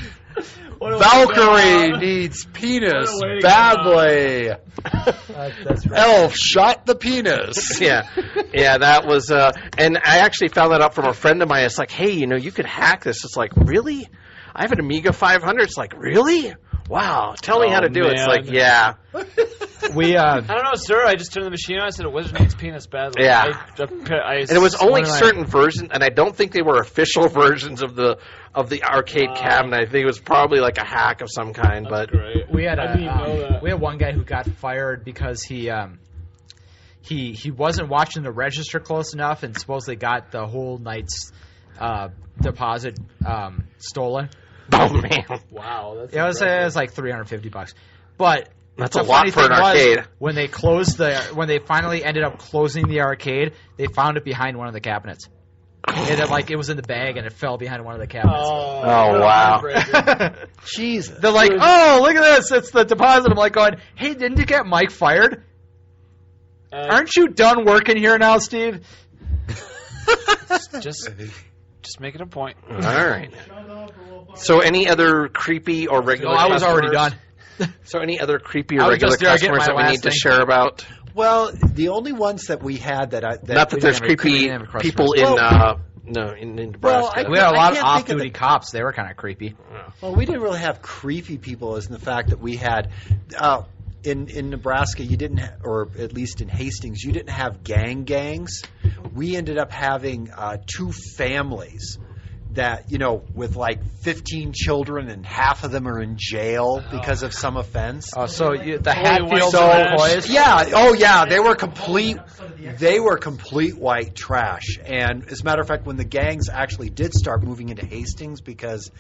Speaker 3: Valkyrie needs penis
Speaker 4: What a way to
Speaker 3: badly.
Speaker 2: That's right.
Speaker 3: Elf shot the penis.
Speaker 1: Yeah, that was, and I actually found that out from a friend of mine. It's like, hey, you could hack this. It's like, really? I have an Amiga 500. It's like, really? Wow, tell me how to do it. It's like, yeah.
Speaker 4: I don't know, sir. I just turned the machine on. I said, a wizard needs penis badly.
Speaker 1: Yeah.
Speaker 4: And
Speaker 1: And it was only certain versions, and I don't think they were official versions of the arcade cabinet. I think it was probably like a hack of some kind.
Speaker 4: That's
Speaker 1: But
Speaker 4: great.
Speaker 2: We had
Speaker 4: I didn't even know that.
Speaker 2: we had one guy who got fired because he wasn't watching the register close enough and supposedly got the whole night's deposit stolen.
Speaker 1: oh man,
Speaker 4: Wow. That's
Speaker 2: It was like $350, but
Speaker 1: that's
Speaker 2: the
Speaker 1: a lot
Speaker 2: funny
Speaker 1: for an
Speaker 2: thing was,
Speaker 1: arcade.
Speaker 2: when they finally ended up closing the arcade, they found it behind one of the cabinets. It was in the bag and it fell behind one of the cabinets.
Speaker 4: Oh,
Speaker 1: wow.
Speaker 3: Jesus.
Speaker 2: They're like, oh, look at this, it's the deposit. I'm like going, hey, didn't you get Mike fired? Aren't you done working here now, Steve?
Speaker 4: Just making a point.
Speaker 1: All right. So, any other creepy or regular?
Speaker 2: No, I was already
Speaker 1: customers?
Speaker 2: done.
Speaker 1: So, any other creepy
Speaker 2: I
Speaker 1: or
Speaker 2: was
Speaker 1: regular
Speaker 2: just there getting
Speaker 1: customers
Speaker 2: my
Speaker 1: that we
Speaker 2: last
Speaker 1: need to
Speaker 2: thing.
Speaker 1: share about?
Speaker 3: Well, the only ones that we had
Speaker 1: Not that
Speaker 2: we
Speaker 1: there's
Speaker 2: didn't have a- we
Speaker 1: creepy
Speaker 2: didn't have a customers.
Speaker 1: people in in Nebraska.
Speaker 3: Well,
Speaker 2: We had a lot of
Speaker 3: can't think of
Speaker 2: off-duty cops. They were kind of creepy.
Speaker 3: Well, we didn't really have creepy people, as in the fact that we had in Nebraska, you didn't, or at least in Hastings, you didn't have gangs. We ended up having two families that, with like 15 children, and half of them are in jail because of some offense.
Speaker 2: So the Hatfields
Speaker 3: So,
Speaker 2: and McCoys?
Speaker 3: yeah, they were complete white trash. And as a matter of fact, when the gangs actually did start moving into Hastings, because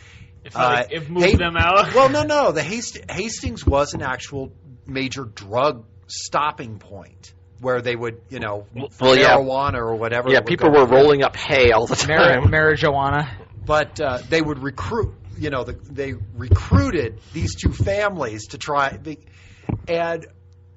Speaker 4: It moved them out.
Speaker 3: Well, no, the Hastings was an actual major drug stopping point where they would, marijuana or whatever.
Speaker 1: Yeah, people were rolling up hay all the time.
Speaker 2: Marijuana.
Speaker 3: But they would recruit. They recruited these two families to try. And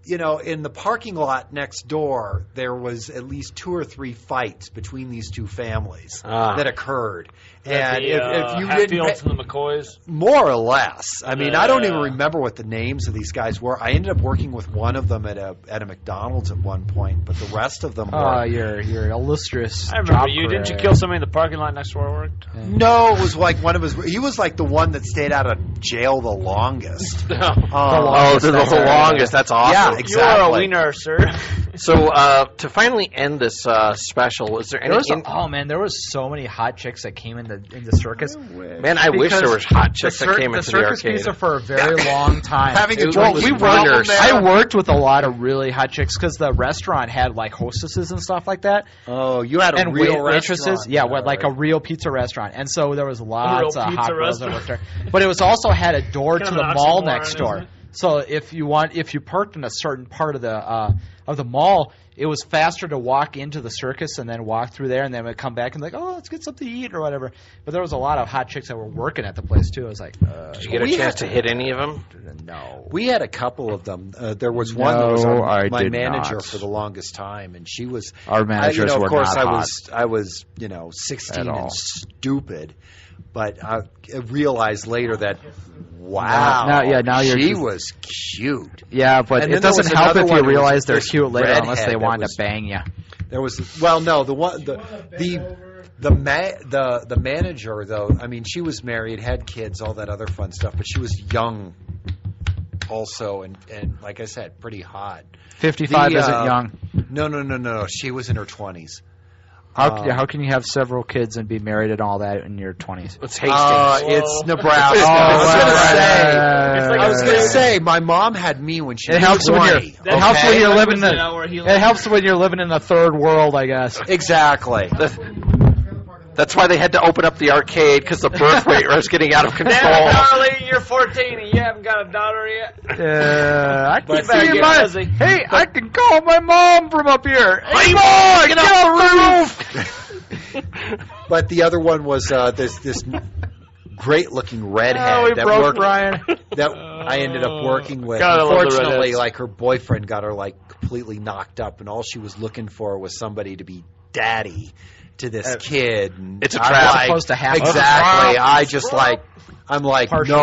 Speaker 3: in the parking lot next door, there was at least 2 or 3 fights between these two families that occurred. And if you didn't,
Speaker 4: Hatfields and the McCoys,
Speaker 3: more or less. I mean, I don't even remember what the names of these guys were. I ended up working with one of them at a McDonald's at one point, but the rest of them were.
Speaker 2: You're illustrious.
Speaker 4: I remember
Speaker 2: job
Speaker 4: you. Didn't you
Speaker 2: career.
Speaker 4: kill somebody in the parking lot next to where I worked?
Speaker 3: No, it was like one of his. He was like the one that stayed out of jail the longest.
Speaker 1: The
Speaker 3: longest,
Speaker 1: longest. The longest. That's awesome.
Speaker 3: Yeah,
Speaker 4: You are a
Speaker 3: exactly.
Speaker 4: wiener, sir.
Speaker 1: So, to finally end this special, was there any?
Speaker 2: There was so many hot chicks that came in the circus.
Speaker 1: Man, I wish there was hot chicks that came into the
Speaker 2: circus
Speaker 1: arcade.
Speaker 2: pizza for a very long time.
Speaker 3: Having a
Speaker 1: It
Speaker 3: drink
Speaker 1: was
Speaker 3: with
Speaker 1: winners.
Speaker 3: there.
Speaker 2: I worked with a lot of really hot chicks because the restaurant had like hostesses and stuff like that,
Speaker 3: Oh, you had a
Speaker 2: and
Speaker 3: real
Speaker 2: waitresses.
Speaker 3: restaurant.
Speaker 2: Yeah, like a real pizza restaurant, and so there was lots
Speaker 4: real
Speaker 2: of
Speaker 4: pizza
Speaker 2: hot girls that
Speaker 4: restaurant.
Speaker 2: worked there. But it was also had a door
Speaker 4: Kind
Speaker 2: to
Speaker 4: of
Speaker 2: the
Speaker 4: an
Speaker 2: mall
Speaker 4: oxymoron,
Speaker 2: next door.
Speaker 4: isn't it?
Speaker 2: So if you parked in a certain part of the mall, it was faster to walk into the circus and then walk through there, and then we'd come back and like, oh, let's get something to eat or whatever. But there was a lot of hot chicks that were working at the place too. I was like,
Speaker 1: Did you get a chance to hit any of them?
Speaker 2: no.
Speaker 3: We had a couple of them. There was one that was
Speaker 2: No, I
Speaker 3: my
Speaker 2: did
Speaker 3: manager
Speaker 2: not.
Speaker 3: for the longest time, and she was.
Speaker 2: Our managers
Speaker 3: of
Speaker 2: were
Speaker 3: course,
Speaker 2: not
Speaker 3: I was 16
Speaker 2: At all.
Speaker 3: and stupid, but I realized later that wow,
Speaker 2: now you're
Speaker 3: she
Speaker 2: just-
Speaker 3: was cute.
Speaker 2: Yeah, but
Speaker 3: And
Speaker 2: it
Speaker 3: then there
Speaker 2: doesn't
Speaker 3: was
Speaker 2: help
Speaker 3: another
Speaker 2: if
Speaker 3: one
Speaker 2: you
Speaker 3: who was
Speaker 2: realize they're
Speaker 3: this
Speaker 2: cute later unless
Speaker 3: redhead
Speaker 2: they
Speaker 3: that
Speaker 2: wanted
Speaker 3: was-
Speaker 2: to bang you.
Speaker 3: There was the manager though. I mean, she was married, had kids, all that other fun stuff, but she was young also, and like I said, pretty hot.
Speaker 2: 55
Speaker 3: The,
Speaker 2: isn't young.
Speaker 3: No. She was in her 20s.
Speaker 2: How can you have several kids and be married and all that in your 20s?
Speaker 1: It's Hastings.
Speaker 3: It's Nebraska. I was going to say, my mom had me when she was 20.
Speaker 2: It helps when you're living it helps when you're living in a third world, I guess.
Speaker 3: Exactly.
Speaker 1: That's why they had to open up the arcade, because the birth rate was getting out of control.
Speaker 4: Darling, you're 14 and you haven't got a daughter yet.
Speaker 2: I can see Hey, I can call my mom from up here. Hey,
Speaker 1: Mom, get off the roof!
Speaker 3: But the other one was this great-looking redhead
Speaker 2: we
Speaker 3: that
Speaker 2: broke
Speaker 3: worked,
Speaker 2: Brian.
Speaker 3: that I ended up working with.
Speaker 1: God, I love the
Speaker 3: Unfortunately,
Speaker 1: redheads.
Speaker 3: like her boyfriend got her like completely knocked up, and all she was looking for was somebody to be daddy to this kid. And
Speaker 1: It's a
Speaker 3: I'm
Speaker 1: trap.
Speaker 3: like,
Speaker 2: Supposed to happen.
Speaker 3: Exactly. I'm like,
Speaker 2: Partially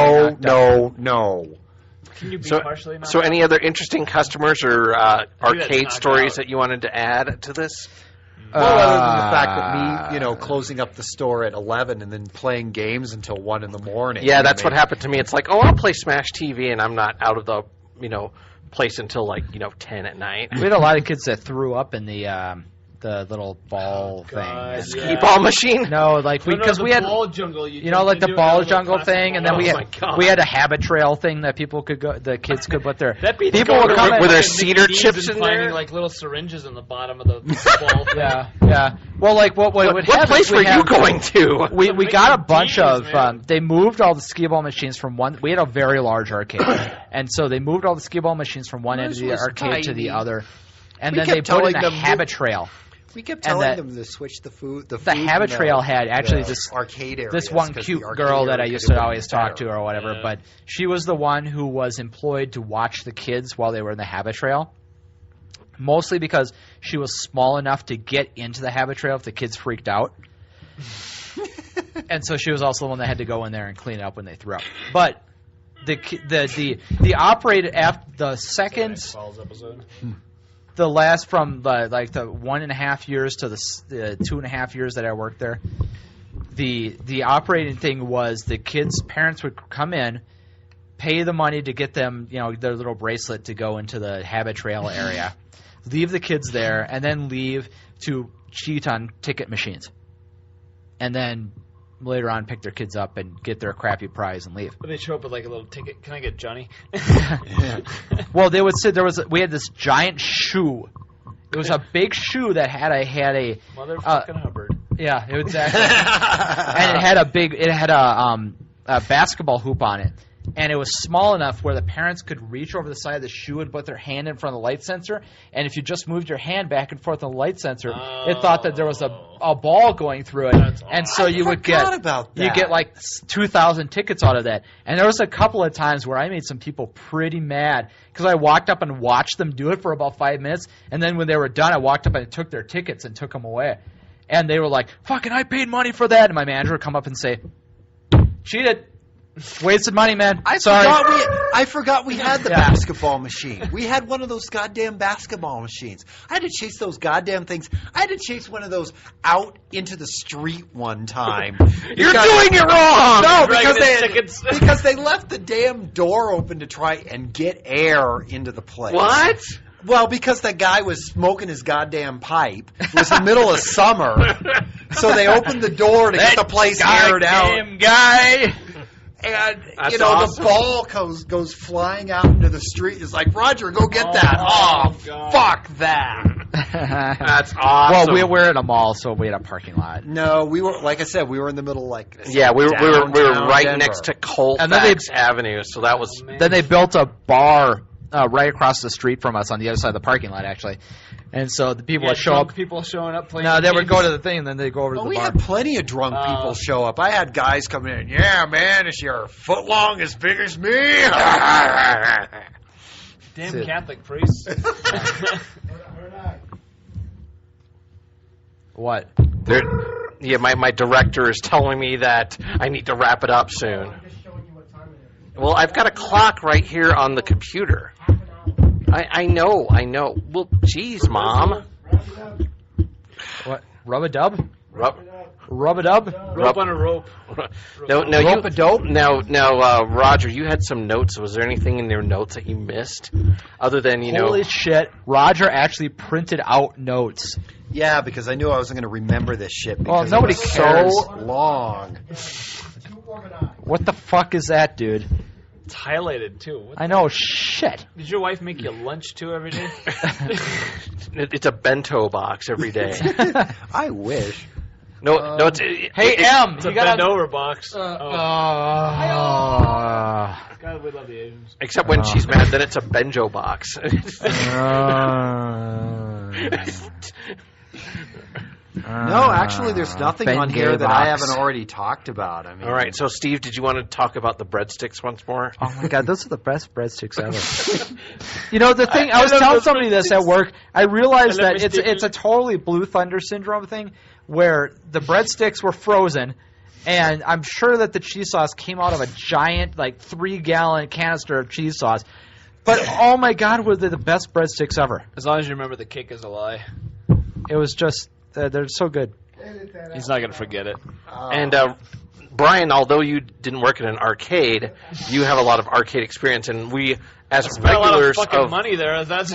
Speaker 3: no.
Speaker 4: Can you be
Speaker 1: So,
Speaker 4: partially knocked
Speaker 1: so
Speaker 4: out?
Speaker 1: any other interesting customers or arcade
Speaker 4: knocked
Speaker 1: stories
Speaker 4: out.
Speaker 1: that you wanted to add to this?
Speaker 3: Well, other than the fact that me, closing up the store at 11 and then playing games until 1 in the morning.
Speaker 1: Yeah, that's what happened to me. It's like, oh, I'll play Smash TV, and I'm not out of the place until 10 at night.
Speaker 2: We had a lot of kids that threw up in the little ball thing.
Speaker 4: God,
Speaker 1: Skee ball machine?
Speaker 2: No, like because we had
Speaker 4: ball jungle.
Speaker 2: like the ball jungle thing, and then
Speaker 1: Oh my God.
Speaker 2: we had a habit trail thing that people could go, the kids could put their
Speaker 4: That beats
Speaker 2: people
Speaker 4: going
Speaker 2: would
Speaker 4: to
Speaker 2: come
Speaker 4: like
Speaker 2: in.
Speaker 1: Were there
Speaker 4: fucking
Speaker 1: cedar
Speaker 4: Mickey D's
Speaker 1: chips
Speaker 4: and
Speaker 1: in
Speaker 4: finding
Speaker 1: there?
Speaker 4: like little syringes in the bottom of the ball thing.
Speaker 2: Yeah. Well, like what would
Speaker 1: What
Speaker 2: happen
Speaker 1: place
Speaker 2: is
Speaker 1: were
Speaker 2: we
Speaker 1: you
Speaker 2: had-
Speaker 1: going to?
Speaker 2: We got a bunch
Speaker 4: Mickey
Speaker 2: of
Speaker 4: D's, man.
Speaker 2: they moved all the skee ball machines from one. We had a very large arcade, and so they moved all the skee ball machines from one end of
Speaker 3: Ours
Speaker 2: the
Speaker 3: was
Speaker 2: arcade to the
Speaker 3: tiny.
Speaker 2: other, and
Speaker 3: We
Speaker 2: then they
Speaker 3: kept
Speaker 2: put in
Speaker 3: telling
Speaker 2: a
Speaker 3: them,
Speaker 2: habit trail.
Speaker 3: We kept
Speaker 2: And
Speaker 3: telling
Speaker 2: that-
Speaker 3: them to switch the food. The
Speaker 2: habit
Speaker 3: from
Speaker 2: trail had actually
Speaker 3: the
Speaker 2: this
Speaker 3: arcade areas,
Speaker 2: this one
Speaker 3: 'cause
Speaker 2: cute
Speaker 3: the arcade
Speaker 2: girl that I
Speaker 3: area
Speaker 2: used
Speaker 3: could
Speaker 2: to
Speaker 3: have
Speaker 2: always
Speaker 3: been
Speaker 2: talk
Speaker 3: better.
Speaker 2: to or whatever,
Speaker 4: Yeah.
Speaker 2: but she was the one who was employed to watch the kids while they were in the habit trail. Mostly because she was small enough to get into the habit trail if the kids freaked out. And so she was also the one that had to go in there and clean it up when they threw up. But the operator after the second
Speaker 4: Falls episode.
Speaker 2: the last from the 1.5 years to the 2.5 years that I worked there, the operating thing was the kids' parents would come in, pay the money to get them their little bracelet to go into the habit trail area, leave the kids there, and then leave to cheat on ticket machines, and then later on pick their kids up and get their crappy prize and leave.
Speaker 4: But they show up with like a little ticket. Can I get Johnny?
Speaker 2: Well, they would sit. We had this giant shoe. It was a big shoe that had a
Speaker 4: Motherfucking Hubbard.
Speaker 2: yeah, exactly. And it had a basketball hoop on it, and it was small enough where the parents could reach over the side of the shoe and put their hand in front of the light sensor. And if you just moved your hand back and forth on the light sensor, it thought that there was a ball going through it,
Speaker 4: That's
Speaker 2: and so you would
Speaker 3: forgot
Speaker 2: get
Speaker 3: about
Speaker 2: you
Speaker 3: that.
Speaker 2: get like 2,000 tickets out of that. And there was a couple of times where I made some people pretty mad because I walked up and watched them do it for about 5 minutes, and then when they were done, I walked up and took their tickets and took them away. And they were like, "Fucking, I paid money for that." And my manager would come up and say, "Cheated. Wasted money, man. Sorry."
Speaker 3: I forgot we had the basketball machine. We had one of those goddamn basketball machines. I had to chase those goddamn things. I had to chase one of those out into the street one time.
Speaker 1: You're doing it wrong!
Speaker 3: No,
Speaker 4: Dragging
Speaker 3: because they left the damn door open to try and get air into the place.
Speaker 1: What?
Speaker 3: Well, because that guy was smoking his goddamn pipe. It was the middle of summer. So they opened the door to get the place aired out.
Speaker 2: Goddamn guy.
Speaker 3: And,
Speaker 1: That's
Speaker 3: the
Speaker 1: awesome.
Speaker 3: ball goes flying out into the street. It's like, Roger, go get that. Oh,
Speaker 4: God.
Speaker 3: fuck that.
Speaker 1: That's awesome.
Speaker 2: Well, we're at a mall, so we had a parking lot.
Speaker 3: No, we were, like I said, we were in the middle,
Speaker 1: Yeah, we were
Speaker 3: downtown
Speaker 1: right
Speaker 3: Denver.
Speaker 1: next to Colfax
Speaker 2: And then they-
Speaker 1: Avenue, so that was...
Speaker 2: Then they built a bar right across the street from us on the other side of the parking lot, actually. And so the people would show up.
Speaker 4: People showing up playing.
Speaker 2: No, they would
Speaker 4: games.
Speaker 2: go to the thing, and then they'd go over
Speaker 3: Oh,
Speaker 2: to the
Speaker 3: we
Speaker 2: bar.
Speaker 3: had plenty of drunk people show up. I had guys come in. Yeah, man, is your foot long as big as me?
Speaker 4: Damn
Speaker 2: That's it.
Speaker 4: Catholic priests.
Speaker 2: What?
Speaker 1: Yeah, my director is telling me that I need to wrap it up soon.
Speaker 5: I'm just showing you what time it is.
Speaker 1: Well, I've got a clock right here on the computer.
Speaker 5: Half an hour.
Speaker 1: I know. Well, geez, Mom.
Speaker 5: Wrap it up.
Speaker 2: What? Rub a dub?
Speaker 1: Rub
Speaker 2: Rub-a-dub?
Speaker 4: Rope on a rope.
Speaker 1: Now, Roger, you had some notes. Was there anything in your notes that you missed, other than
Speaker 2: Holy shit! Roger actually printed out notes.
Speaker 3: Yeah, because I knew I wasn't going to remember this shit. Because
Speaker 2: nobody
Speaker 3: it was
Speaker 2: cares.
Speaker 3: so long.
Speaker 2: What the fuck is that, dude?
Speaker 4: It's highlighted too. What
Speaker 2: I know. Shit.
Speaker 4: Did your wife make you lunch too every day?
Speaker 1: It's a bento box every day.
Speaker 3: I wish.
Speaker 1: No, it's
Speaker 2: Hey, M,
Speaker 4: It's
Speaker 2: you
Speaker 4: a
Speaker 2: got
Speaker 4: bend over box. God, we love the Asians.
Speaker 1: except when she's mad, then it's a benjo box.
Speaker 3: No, actually, there's nothing
Speaker 2: Ben
Speaker 3: on here that
Speaker 2: Gay
Speaker 3: I
Speaker 2: box.
Speaker 3: haven't already talked about. I mean,
Speaker 1: All right, so Steve, did you want to talk about the breadsticks once more?
Speaker 2: Oh my god, those are the best breadsticks ever. You know, the thing, I was telling somebody this at work, I realized
Speaker 4: I love
Speaker 2: that it's a totally Blue Thunder syndrome thing where the breadsticks were frozen, and I'm sure that the cheese sauce came out of a giant, like, 3-gallon canister of cheese sauce. But, oh my god, were they the best breadsticks ever.
Speaker 4: As long as you remember the cake is a lie.
Speaker 2: It was just, they're so good.
Speaker 4: He's not gonna forget it.
Speaker 1: And Brian, although you didn't work in an arcade, you have a lot of arcade experience, and we, as
Speaker 4: Spent a lot of
Speaker 1: regulars
Speaker 4: fucking money there. That's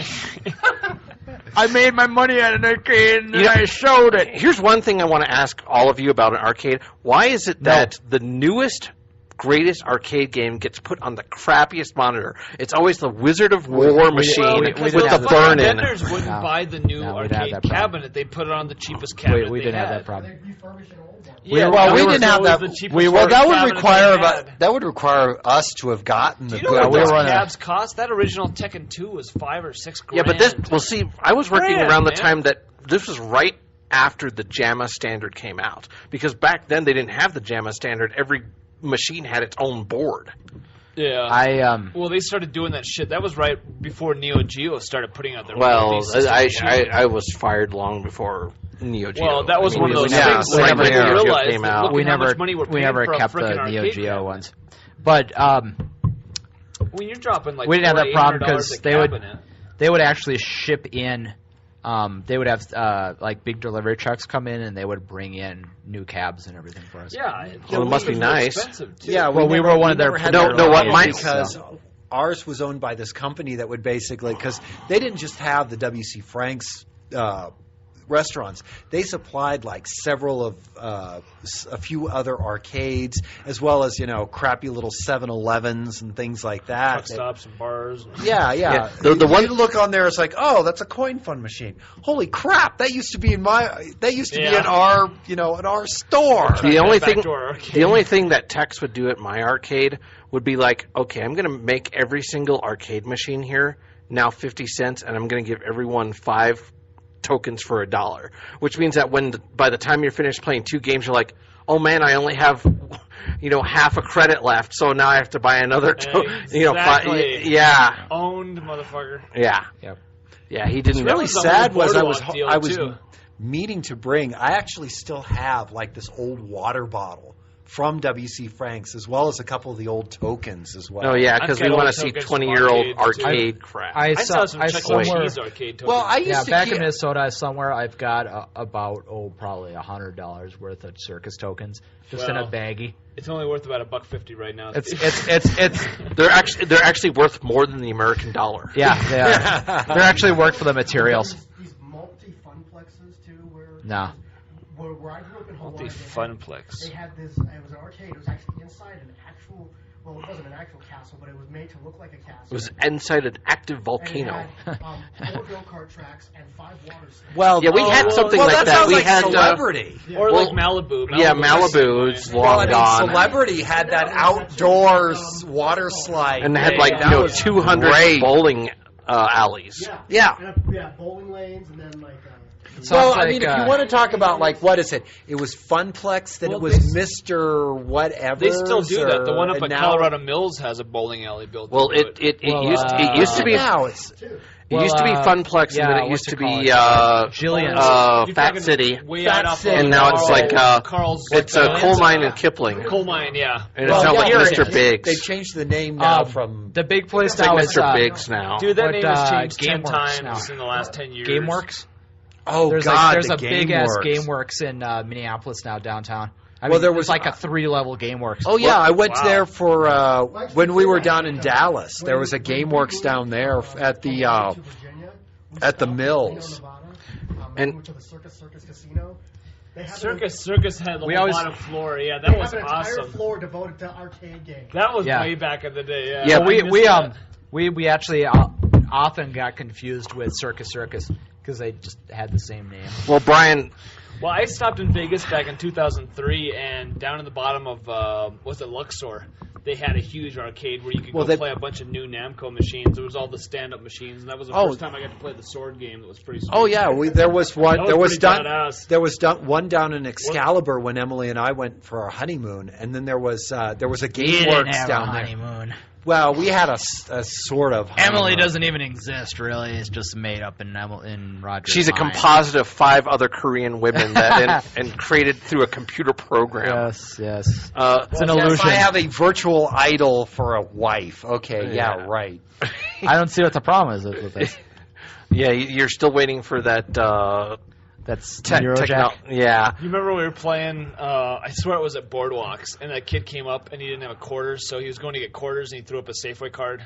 Speaker 2: I made my money at an arcade, and
Speaker 1: You know-
Speaker 2: I showed it.
Speaker 1: Here's one thing I want to ask all of you about an arcade. Why is it that the newest, greatest arcade game gets put on the crappiest monitor? It's always the Wizard of War machine
Speaker 2: we
Speaker 1: with
Speaker 2: didn't have
Speaker 1: the
Speaker 2: the
Speaker 1: burn-in.
Speaker 4: vendors wouldn't
Speaker 2: No.
Speaker 4: buy the new
Speaker 2: No, we didn't have
Speaker 4: arcade
Speaker 2: that problem.
Speaker 4: cabinet. They put it on the cheapest cabinet.
Speaker 2: We
Speaker 4: they
Speaker 2: didn't have
Speaker 4: had.
Speaker 2: that problem.
Speaker 5: They refurbish an old one.
Speaker 4: Yeah,
Speaker 3: well, we
Speaker 4: was
Speaker 3: didn't have
Speaker 4: always
Speaker 3: that.
Speaker 4: the cheapest
Speaker 3: Well, that would
Speaker 4: cabinet
Speaker 3: require
Speaker 4: they had.
Speaker 3: that would require us to have gotten the.
Speaker 4: Do you know what
Speaker 2: we
Speaker 4: those
Speaker 2: were on a-
Speaker 4: cabs cost? That original Tekken 2 was $5 or $6
Speaker 1: Yeah,
Speaker 4: grand.
Speaker 1: but this, well, see, I was working
Speaker 4: Grand,
Speaker 1: around the
Speaker 4: man.
Speaker 1: time that this was right after the JAMA standard came out. Because back then they didn't have the JAMA standard. Every machine had its own board.
Speaker 4: Yeah. Well, they started doing that shit. That was right before Neo Geo started putting out their
Speaker 1: Well,
Speaker 4: these systems.
Speaker 1: I was fired long before Neo Geo.
Speaker 4: Well, that was
Speaker 1: I mean,
Speaker 4: one of
Speaker 1: we
Speaker 4: those
Speaker 1: never-
Speaker 4: things
Speaker 1: right
Speaker 4: that
Speaker 1: when
Speaker 4: people
Speaker 1: Neo Geo
Speaker 4: realized
Speaker 1: came
Speaker 4: that
Speaker 1: out.
Speaker 4: look
Speaker 2: We
Speaker 4: at how
Speaker 2: never
Speaker 4: much money we're paying
Speaker 2: never
Speaker 4: for a
Speaker 2: kept the
Speaker 4: frickin'
Speaker 2: Neo
Speaker 4: arcade
Speaker 2: Geo
Speaker 4: cabinet.
Speaker 2: ones. But
Speaker 4: When you're dropping like
Speaker 2: we didn't have that problem
Speaker 4: $400
Speaker 2: because
Speaker 4: a
Speaker 2: they would
Speaker 4: cabinet.
Speaker 2: they would actually ship in. They would have like big delivery trucks come in, and they would bring in new cabs and everything for us.
Speaker 4: Yeah,
Speaker 1: Well, it must be
Speaker 4: was
Speaker 1: nice.
Speaker 4: expensive, too.
Speaker 3: Yeah,
Speaker 2: Well, we were one of their
Speaker 3: had
Speaker 1: No,
Speaker 3: that
Speaker 1: no, what
Speaker 3: problem
Speaker 1: mine-
Speaker 3: because ours was owned by this company that would basically because they didn't just have the W.C. Frank's restaurants. They supplied like several of a few other arcades as well as crappy little 7-Elevens and things like that.
Speaker 4: Truck stops and bars. And
Speaker 3: Yeah.
Speaker 1: Yeah, the one-
Speaker 3: you look on there, it's like, oh, that's a coin fund machine. Holy crap! That used to be in our in our store.
Speaker 1: The only
Speaker 4: back
Speaker 1: thing,
Speaker 4: to our arcade.
Speaker 1: the only thing that Tex would do at my arcade would be like, okay, I'm going to make every single arcade machine here now 50 cents, and I'm going to give everyone 5 tokens for $1. Which means that by the time you're finished playing 2 games, you're like, oh man, I only have half a credit left, so now I have to buy another.
Speaker 4: Exactly.
Speaker 1: Yeah,
Speaker 4: Owned motherfucker.
Speaker 1: yeah,
Speaker 2: Yep.
Speaker 1: yeah. He didn't.
Speaker 3: Really
Speaker 4: was the
Speaker 3: sad
Speaker 4: whole
Speaker 3: was
Speaker 4: boardwalk deal,
Speaker 3: I was
Speaker 4: too.
Speaker 3: meaning to bring. I actually still have like this old water bottle from W.C. Frank's as well as a couple of the old tokens as well.
Speaker 1: Oh yeah, because
Speaker 4: I've
Speaker 1: we
Speaker 4: got
Speaker 1: want
Speaker 4: old
Speaker 1: to see
Speaker 4: tokens from
Speaker 1: 20-year-old
Speaker 4: arcades, too.
Speaker 1: arcade crap.
Speaker 2: I
Speaker 4: I saw some Chuck E.
Speaker 2: somewhere.
Speaker 4: Cheese arcade tokens.
Speaker 3: Well, I used to
Speaker 2: Back
Speaker 3: keep,
Speaker 2: in Minnesota, somewhere I've got about probably $100 worth of circus tokens just in a
Speaker 4: Well,
Speaker 2: baggie.
Speaker 4: it's only worth about $1.50 right now.
Speaker 2: It's
Speaker 1: They're actually worth more than the American dollar.
Speaker 2: yeah, they are. They're actually worth for the materials.
Speaker 5: These multi-funplexes too, where I grew up in Hawaii.
Speaker 4: Multi-funplex.
Speaker 5: They had this. It was an arcade. It was actually inside an actual. Well, it wasn't an actual castle, but it was made to look like a castle.
Speaker 1: It was inside an active
Speaker 5: And
Speaker 1: volcano.
Speaker 5: it had 4 go-kart tracks and 5 water slides.
Speaker 3: well,
Speaker 1: Yeah, we had something
Speaker 3: well,
Speaker 1: like that.
Speaker 3: sounds
Speaker 1: We
Speaker 3: like
Speaker 1: had
Speaker 3: Celebrity.
Speaker 4: Or
Speaker 1: Well,
Speaker 4: like Malibu.
Speaker 1: yeah,
Speaker 4: was
Speaker 1: Malibu
Speaker 4: the
Speaker 1: is
Speaker 4: same
Speaker 1: long
Speaker 4: way.
Speaker 3: Well, I mean,
Speaker 1: gone.
Speaker 3: Celebrity had that outdoors water slide.
Speaker 1: And they had
Speaker 4: Yeah,
Speaker 1: like
Speaker 4: that was
Speaker 1: 200
Speaker 3: great.
Speaker 1: bowling alleys.
Speaker 3: Yeah.
Speaker 5: Yeah, bowling lanes and then like.
Speaker 3: Well,
Speaker 2: Sounds
Speaker 3: I mean,
Speaker 2: like,
Speaker 3: if you want to talk about like what is it? It was Funplex, then
Speaker 4: Well,
Speaker 3: it was
Speaker 4: they-
Speaker 3: Mr. Whatever.
Speaker 4: They still do that. The one up
Speaker 3: and
Speaker 4: at
Speaker 3: now-
Speaker 4: Colorado Mills has a bowling alley built.
Speaker 1: Well,
Speaker 4: into
Speaker 1: it
Speaker 2: Well,
Speaker 1: used to be
Speaker 3: now it's
Speaker 1: it used to be Funplex,
Speaker 2: yeah,
Speaker 1: and then it
Speaker 2: what's
Speaker 1: used to
Speaker 2: it
Speaker 1: be
Speaker 2: called? Jillian's.
Speaker 4: You're
Speaker 1: Fat
Speaker 4: talking
Speaker 1: City,
Speaker 4: way
Speaker 3: Fat
Speaker 4: out off
Speaker 3: City.
Speaker 4: of
Speaker 1: and now it's like
Speaker 4: Carl's.
Speaker 1: it's a coal mine in Kipling,
Speaker 4: Coal mine, yeah.
Speaker 1: and it's not like
Speaker 3: here
Speaker 1: Mr.
Speaker 3: it-
Speaker 1: Biggs.
Speaker 3: They've changed the name now from.
Speaker 2: the big place
Speaker 1: It's like
Speaker 2: now is
Speaker 1: Mr. Biggs now.
Speaker 4: Dude, that
Speaker 2: What,
Speaker 4: name has changed 10
Speaker 2: GameWorks
Speaker 4: times
Speaker 2: now?
Speaker 4: in the last 10 years.
Speaker 2: GameWorks.
Speaker 3: Oh,
Speaker 2: There's
Speaker 3: God,
Speaker 2: there's
Speaker 3: the
Speaker 2: a big ass
Speaker 3: GameWorks.
Speaker 2: GameWorks in Minneapolis now downtown. I
Speaker 3: Well,
Speaker 2: mean,
Speaker 3: there
Speaker 2: there's
Speaker 3: was
Speaker 2: like a 3-level GameWorks.
Speaker 3: Oh yeah, I went
Speaker 4: Wow.
Speaker 3: there for when we were down in Dallas. There was a GameWorks down there at the Mills.
Speaker 5: And went to the Circus Casino. They have
Speaker 4: Circus had the
Speaker 2: We
Speaker 4: whole
Speaker 2: always-
Speaker 4: bottom floor. Yeah,
Speaker 5: They
Speaker 4: that was
Speaker 5: have an entire
Speaker 4: awesome.
Speaker 5: floor devoted to arcade games.
Speaker 4: That was
Speaker 2: Yeah.
Speaker 4: way back in the day. Yeah,
Speaker 2: Yeah,
Speaker 4: I missed that.
Speaker 2: we actually often got confused with Circus because they just had the same name.
Speaker 1: Well, Brian,
Speaker 4: Well, I stopped in Vegas back in 2003, and down in the bottom of was it Luxor? They had a huge arcade where you could go play a bunch of new Namco machines. It was all the stand-up machines, and that was the first time I got to play the sword game. That was pretty sweet.
Speaker 3: Oh yeah, there was one.
Speaker 4: That
Speaker 3: There
Speaker 4: was
Speaker 3: was
Speaker 4: pretty
Speaker 3: done.
Speaker 4: badass.
Speaker 3: There was one down in Excalibur when Emily and I went for our honeymoon, and then there was a GameWorks down there.
Speaker 2: honeymoon.
Speaker 3: Well, we had a sort of
Speaker 2: Emily
Speaker 3: honeymoon.
Speaker 2: doesn't even exist, really. It's just made up in Roger's
Speaker 1: she's a
Speaker 2: mind.
Speaker 1: composite of 5 other Korean women that and created through a computer program.
Speaker 2: Yes.
Speaker 1: It's
Speaker 2: an
Speaker 3: Yes,
Speaker 2: illusion.
Speaker 3: I have a virtual idol for a wife. Okay, yeah, right.
Speaker 2: I don't see what the problem is with this.
Speaker 1: Yeah, you're still waiting for that
Speaker 2: That's
Speaker 1: techno. Yeah.
Speaker 4: You remember we were playing, I swear it was at Boardwalks, and that kid came up and he didn't have a quarters, so he was going to get quarters and he threw up a Safeway card.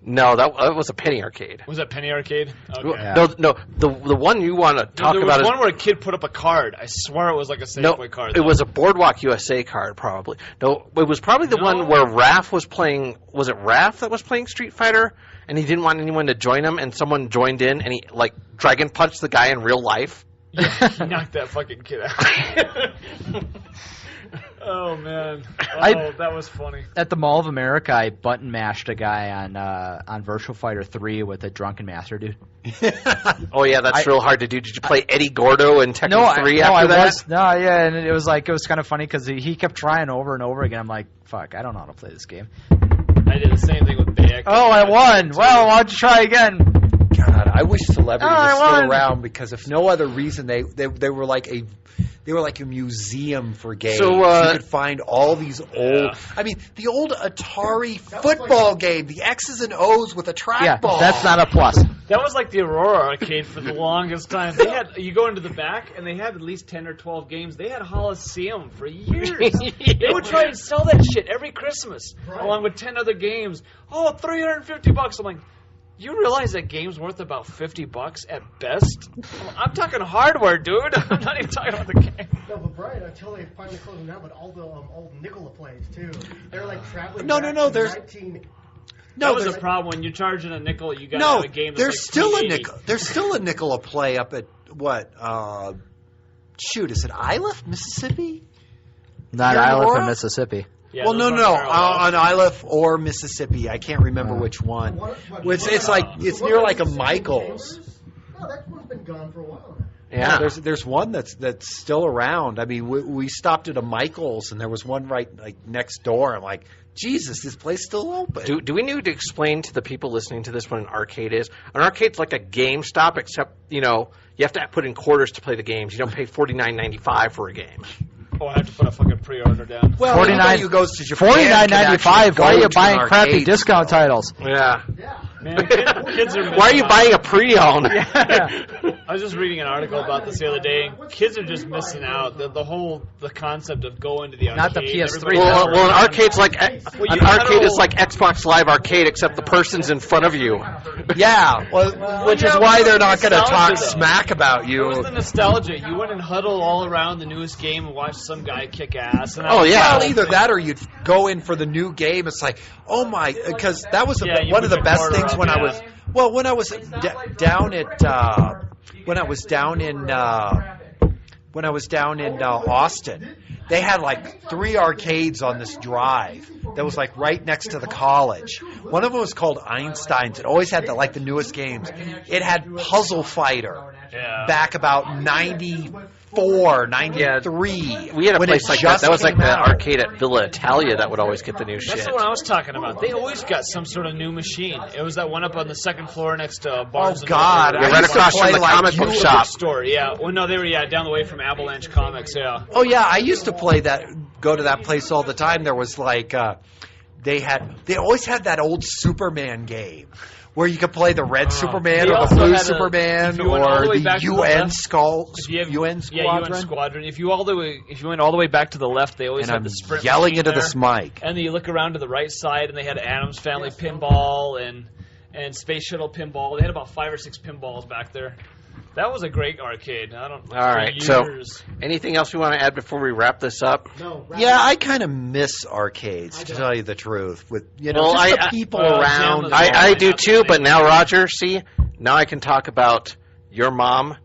Speaker 1: No, that was a penny arcade.
Speaker 4: Was that Penny Arcade? Okay.
Speaker 2: Yeah.
Speaker 1: No, the one you want to talk
Speaker 4: there
Speaker 1: about
Speaker 4: was
Speaker 1: is
Speaker 4: one where a kid put up a card. I swear it was like a Safeway card.
Speaker 1: it was a Boardwalk USA card, probably. No, it was probably the one where Raph was playing. Was it Raph that was playing Street Fighter? And he didn't want anyone to join him, and someone joined in, and he like dragon punched the guy in real life.
Speaker 4: Yeah, he knocked that fucking kid out. Oh man, that was funny.
Speaker 2: At the Mall of America, I button mashed a guy on Virtual Fighter 3 with a drunken master dude.
Speaker 1: Oh yeah, that's real hard to do. Did you play Eddie Gordo in Tekken 3 after that?
Speaker 2: And it was kind of funny because he kept trying over and over again. I'm like, fuck, I don't know how to play this game.
Speaker 4: I did the same thing with Bayek.
Speaker 2: Oh, I won. Well, why don't you try again?
Speaker 3: God, I wish Celebrity was
Speaker 2: I
Speaker 3: still
Speaker 2: won.
Speaker 3: around because if no other reason, they were like a museum for games.
Speaker 1: So,
Speaker 3: you could find all these old. I mean, the old Atari football game, the X's and O's with a trackball.
Speaker 2: That's not a plus.
Speaker 4: That was like the Aurora arcade for the longest time. They had you go into the back and they had at least 10 or 12 games. They had Holosseum for years. They would try and sell that shit every Christmas along with 10 other games. Oh, $350. I'm like, you realize that game's worth about $50 at best? I'm talking hardware, dude. I'm not even talking about the game.
Speaker 5: No, but Brian, until they finally closed them down, but all the old Nicola plays too. They're like traveling.
Speaker 3: No,
Speaker 5: back
Speaker 3: no,
Speaker 5: to
Speaker 3: there's-
Speaker 5: 19...
Speaker 4: That was
Speaker 3: there's-
Speaker 4: a problem. When you're charging a nickel, you got to
Speaker 3: No,
Speaker 4: have a game that's
Speaker 3: there's
Speaker 4: like
Speaker 3: still a
Speaker 4: $3.80.
Speaker 3: nickel. There's still a nickel a play up at what? Shoot, is it Iliff, Mississippi?
Speaker 2: Not
Speaker 3: You're in
Speaker 2: Iliff
Speaker 3: Aurora?
Speaker 2: in Mississippi.
Speaker 4: Yeah,
Speaker 3: well,
Speaker 4: those
Speaker 3: no,
Speaker 4: aren't parallel.
Speaker 3: on Iliff or Mississippi. I can't remember which one. It's like it's near like a Michael's.
Speaker 5: No, that one's been gone for a while now.
Speaker 1: Yeah.
Speaker 3: There's one that's still around. I mean, we stopped at a Michael's and there was one right like next door. I'm like, Jesus, this place still open.
Speaker 1: Do we need to explain to the people listening to this what an arcade is? An arcade's like a GameStop, except you have to put in quarters to play the games. You don't pay $49.95 for a game.
Speaker 4: Oh, I have to put a fucking pre-order down.
Speaker 3: Well,
Speaker 2: 49
Speaker 3: anybody who goes to Japan can
Speaker 2: $49.95.
Speaker 3: actually
Speaker 2: Why are
Speaker 3: go
Speaker 2: you
Speaker 3: to
Speaker 2: buying
Speaker 3: an
Speaker 2: crappy
Speaker 3: arcade
Speaker 2: discount
Speaker 3: store.
Speaker 2: titles?
Speaker 1: Yeah.
Speaker 5: Yeah.
Speaker 4: Man, kids are.
Speaker 1: Why are you buying a pre-owned?
Speaker 4: I was just reading an article about this the other day. Kids are just missing out. The concept of going to the arcade.
Speaker 2: Not the PS3.
Speaker 4: Everybody-
Speaker 1: Well, an arcade's like
Speaker 4: you
Speaker 1: an
Speaker 4: gotta-
Speaker 1: arcade is like Xbox Live Arcade, except the person's in front of you.
Speaker 3: Yeah, well, which is
Speaker 4: yeah,
Speaker 3: why
Speaker 4: but
Speaker 3: they're not going to
Speaker 4: nostalgia,
Speaker 3: talk
Speaker 4: though.
Speaker 3: smack about
Speaker 4: It was
Speaker 3: you.
Speaker 4: the nostalgia. You went and huddle all around the newest game and watch some guy kick ass. And
Speaker 1: Oh, yeah.
Speaker 3: Well, either that or you'd go in for the new game. It's like, oh my, because that was
Speaker 4: Yeah, you
Speaker 3: one of the
Speaker 4: put your
Speaker 3: best
Speaker 4: quarter
Speaker 3: things
Speaker 4: up,
Speaker 3: when I
Speaker 4: yeah.
Speaker 3: was. Well, when I was down in Austin, they had like 3 arcades on this drive that was like right next to the college. One of them was called Einstein's. It always had the newest games. It had Puzzle Fighter
Speaker 4: Yeah.
Speaker 3: back about 94, 93.
Speaker 1: We had a
Speaker 3: when
Speaker 1: place
Speaker 3: it
Speaker 1: like that.
Speaker 3: just
Speaker 1: That was like
Speaker 3: came
Speaker 1: the
Speaker 3: out.
Speaker 1: arcade at Villa Italia that would always get the new
Speaker 4: That's
Speaker 1: shit.
Speaker 4: the one I was talking about. They always got some sort of new machine. It was that one up on the second floor next to Barnes.
Speaker 3: Oh, God.
Speaker 4: and Noble.
Speaker 1: Yeah, right
Speaker 3: used to
Speaker 1: across from
Speaker 3: play
Speaker 1: the
Speaker 3: like
Speaker 1: comic book
Speaker 3: you-
Speaker 1: shop.
Speaker 4: Store, yeah. Well, no, they were down the way from Avalanche Comics, yeah.
Speaker 3: Oh yeah, I used to play that. Go to that place all the time. There was like they always had that old Superman game where you could play the red Superman
Speaker 4: They
Speaker 3: or the
Speaker 4: also
Speaker 3: blue
Speaker 4: had
Speaker 3: Superman
Speaker 4: if you went all
Speaker 3: or
Speaker 4: the way
Speaker 3: the
Speaker 4: back to the
Speaker 3: UN
Speaker 4: left,
Speaker 3: Skull,
Speaker 4: If you have,
Speaker 3: UN
Speaker 4: Yeah,
Speaker 3: Squadron.
Speaker 4: UN Squadron. If you went all the way back to the left, they always
Speaker 3: And
Speaker 4: had
Speaker 3: I'm
Speaker 4: the sprint
Speaker 3: yelling
Speaker 4: machine
Speaker 3: into
Speaker 4: there.
Speaker 3: this mic.
Speaker 4: And then you look around to the right side, and they had Adams Family Pinball and Space Shuttle Pinball. They had about 5 or 6 pinballs back there. That was a great arcade. All
Speaker 1: right, so anything else we want to add before we wrap this up?
Speaker 5: No.
Speaker 3: Yeah, I kind of miss arcades, to tell you the truth. With
Speaker 1: Well,
Speaker 3: just the people around.
Speaker 4: Jim,
Speaker 1: I do too, but
Speaker 4: Absolutely.
Speaker 1: now, Roger, see, now I can talk about your mom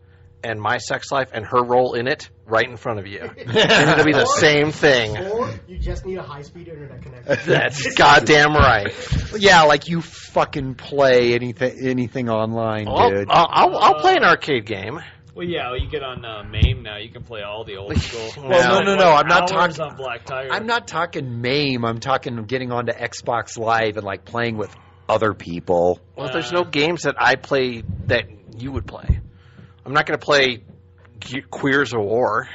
Speaker 1: and my sex life and her role in it right in front of you. And it'll be the same thing.
Speaker 5: Or you just need a high-speed internet connection.
Speaker 1: That's goddamn right.
Speaker 3: Yeah, like you fucking play anything online, dude.
Speaker 1: I'll play an arcade game.
Speaker 4: Well, yeah, you get on MAME now. You can play all the old school.
Speaker 1: Well,
Speaker 3: no, I'm not
Speaker 4: Hours
Speaker 3: talking.
Speaker 4: on Black Tiger.
Speaker 3: I'm not talking MAME. I'm talking getting onto Xbox Live and like playing with other people.
Speaker 1: Well, there's no games that I play that you would play. I'm not going to play Queers of War.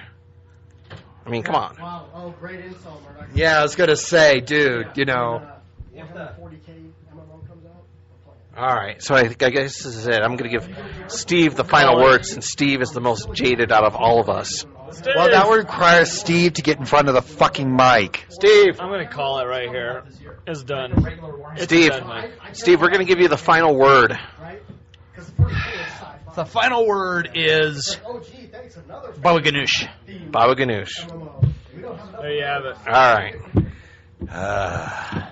Speaker 1: I mean, come on.
Speaker 5: Wow. Oh, great insult, Murdock.
Speaker 3: Yeah, I was gonna say, dude. You know.
Speaker 5: When 40K MMO comes out, we're playing.
Speaker 1: All right, so I guess this is it. I'm going to give Steve the final word since Steve is the most jaded out of all of us.
Speaker 3: Well, that would require Steve to get in front of the fucking mic.
Speaker 1: Steve,
Speaker 4: I'm going to call it right here. It's done. It's
Speaker 1: Steve,
Speaker 4: done, Mike.
Speaker 1: Steve, we're going to give you the final word.
Speaker 5: Right? Because 40K is sci-fi.
Speaker 2: The final word is
Speaker 5: Oh, gee, thanks. Another
Speaker 2: Baba Ganoush.
Speaker 1: Baba Ganoush.
Speaker 5: MMO. We don't have enough.
Speaker 4: There you have it.
Speaker 1: All right.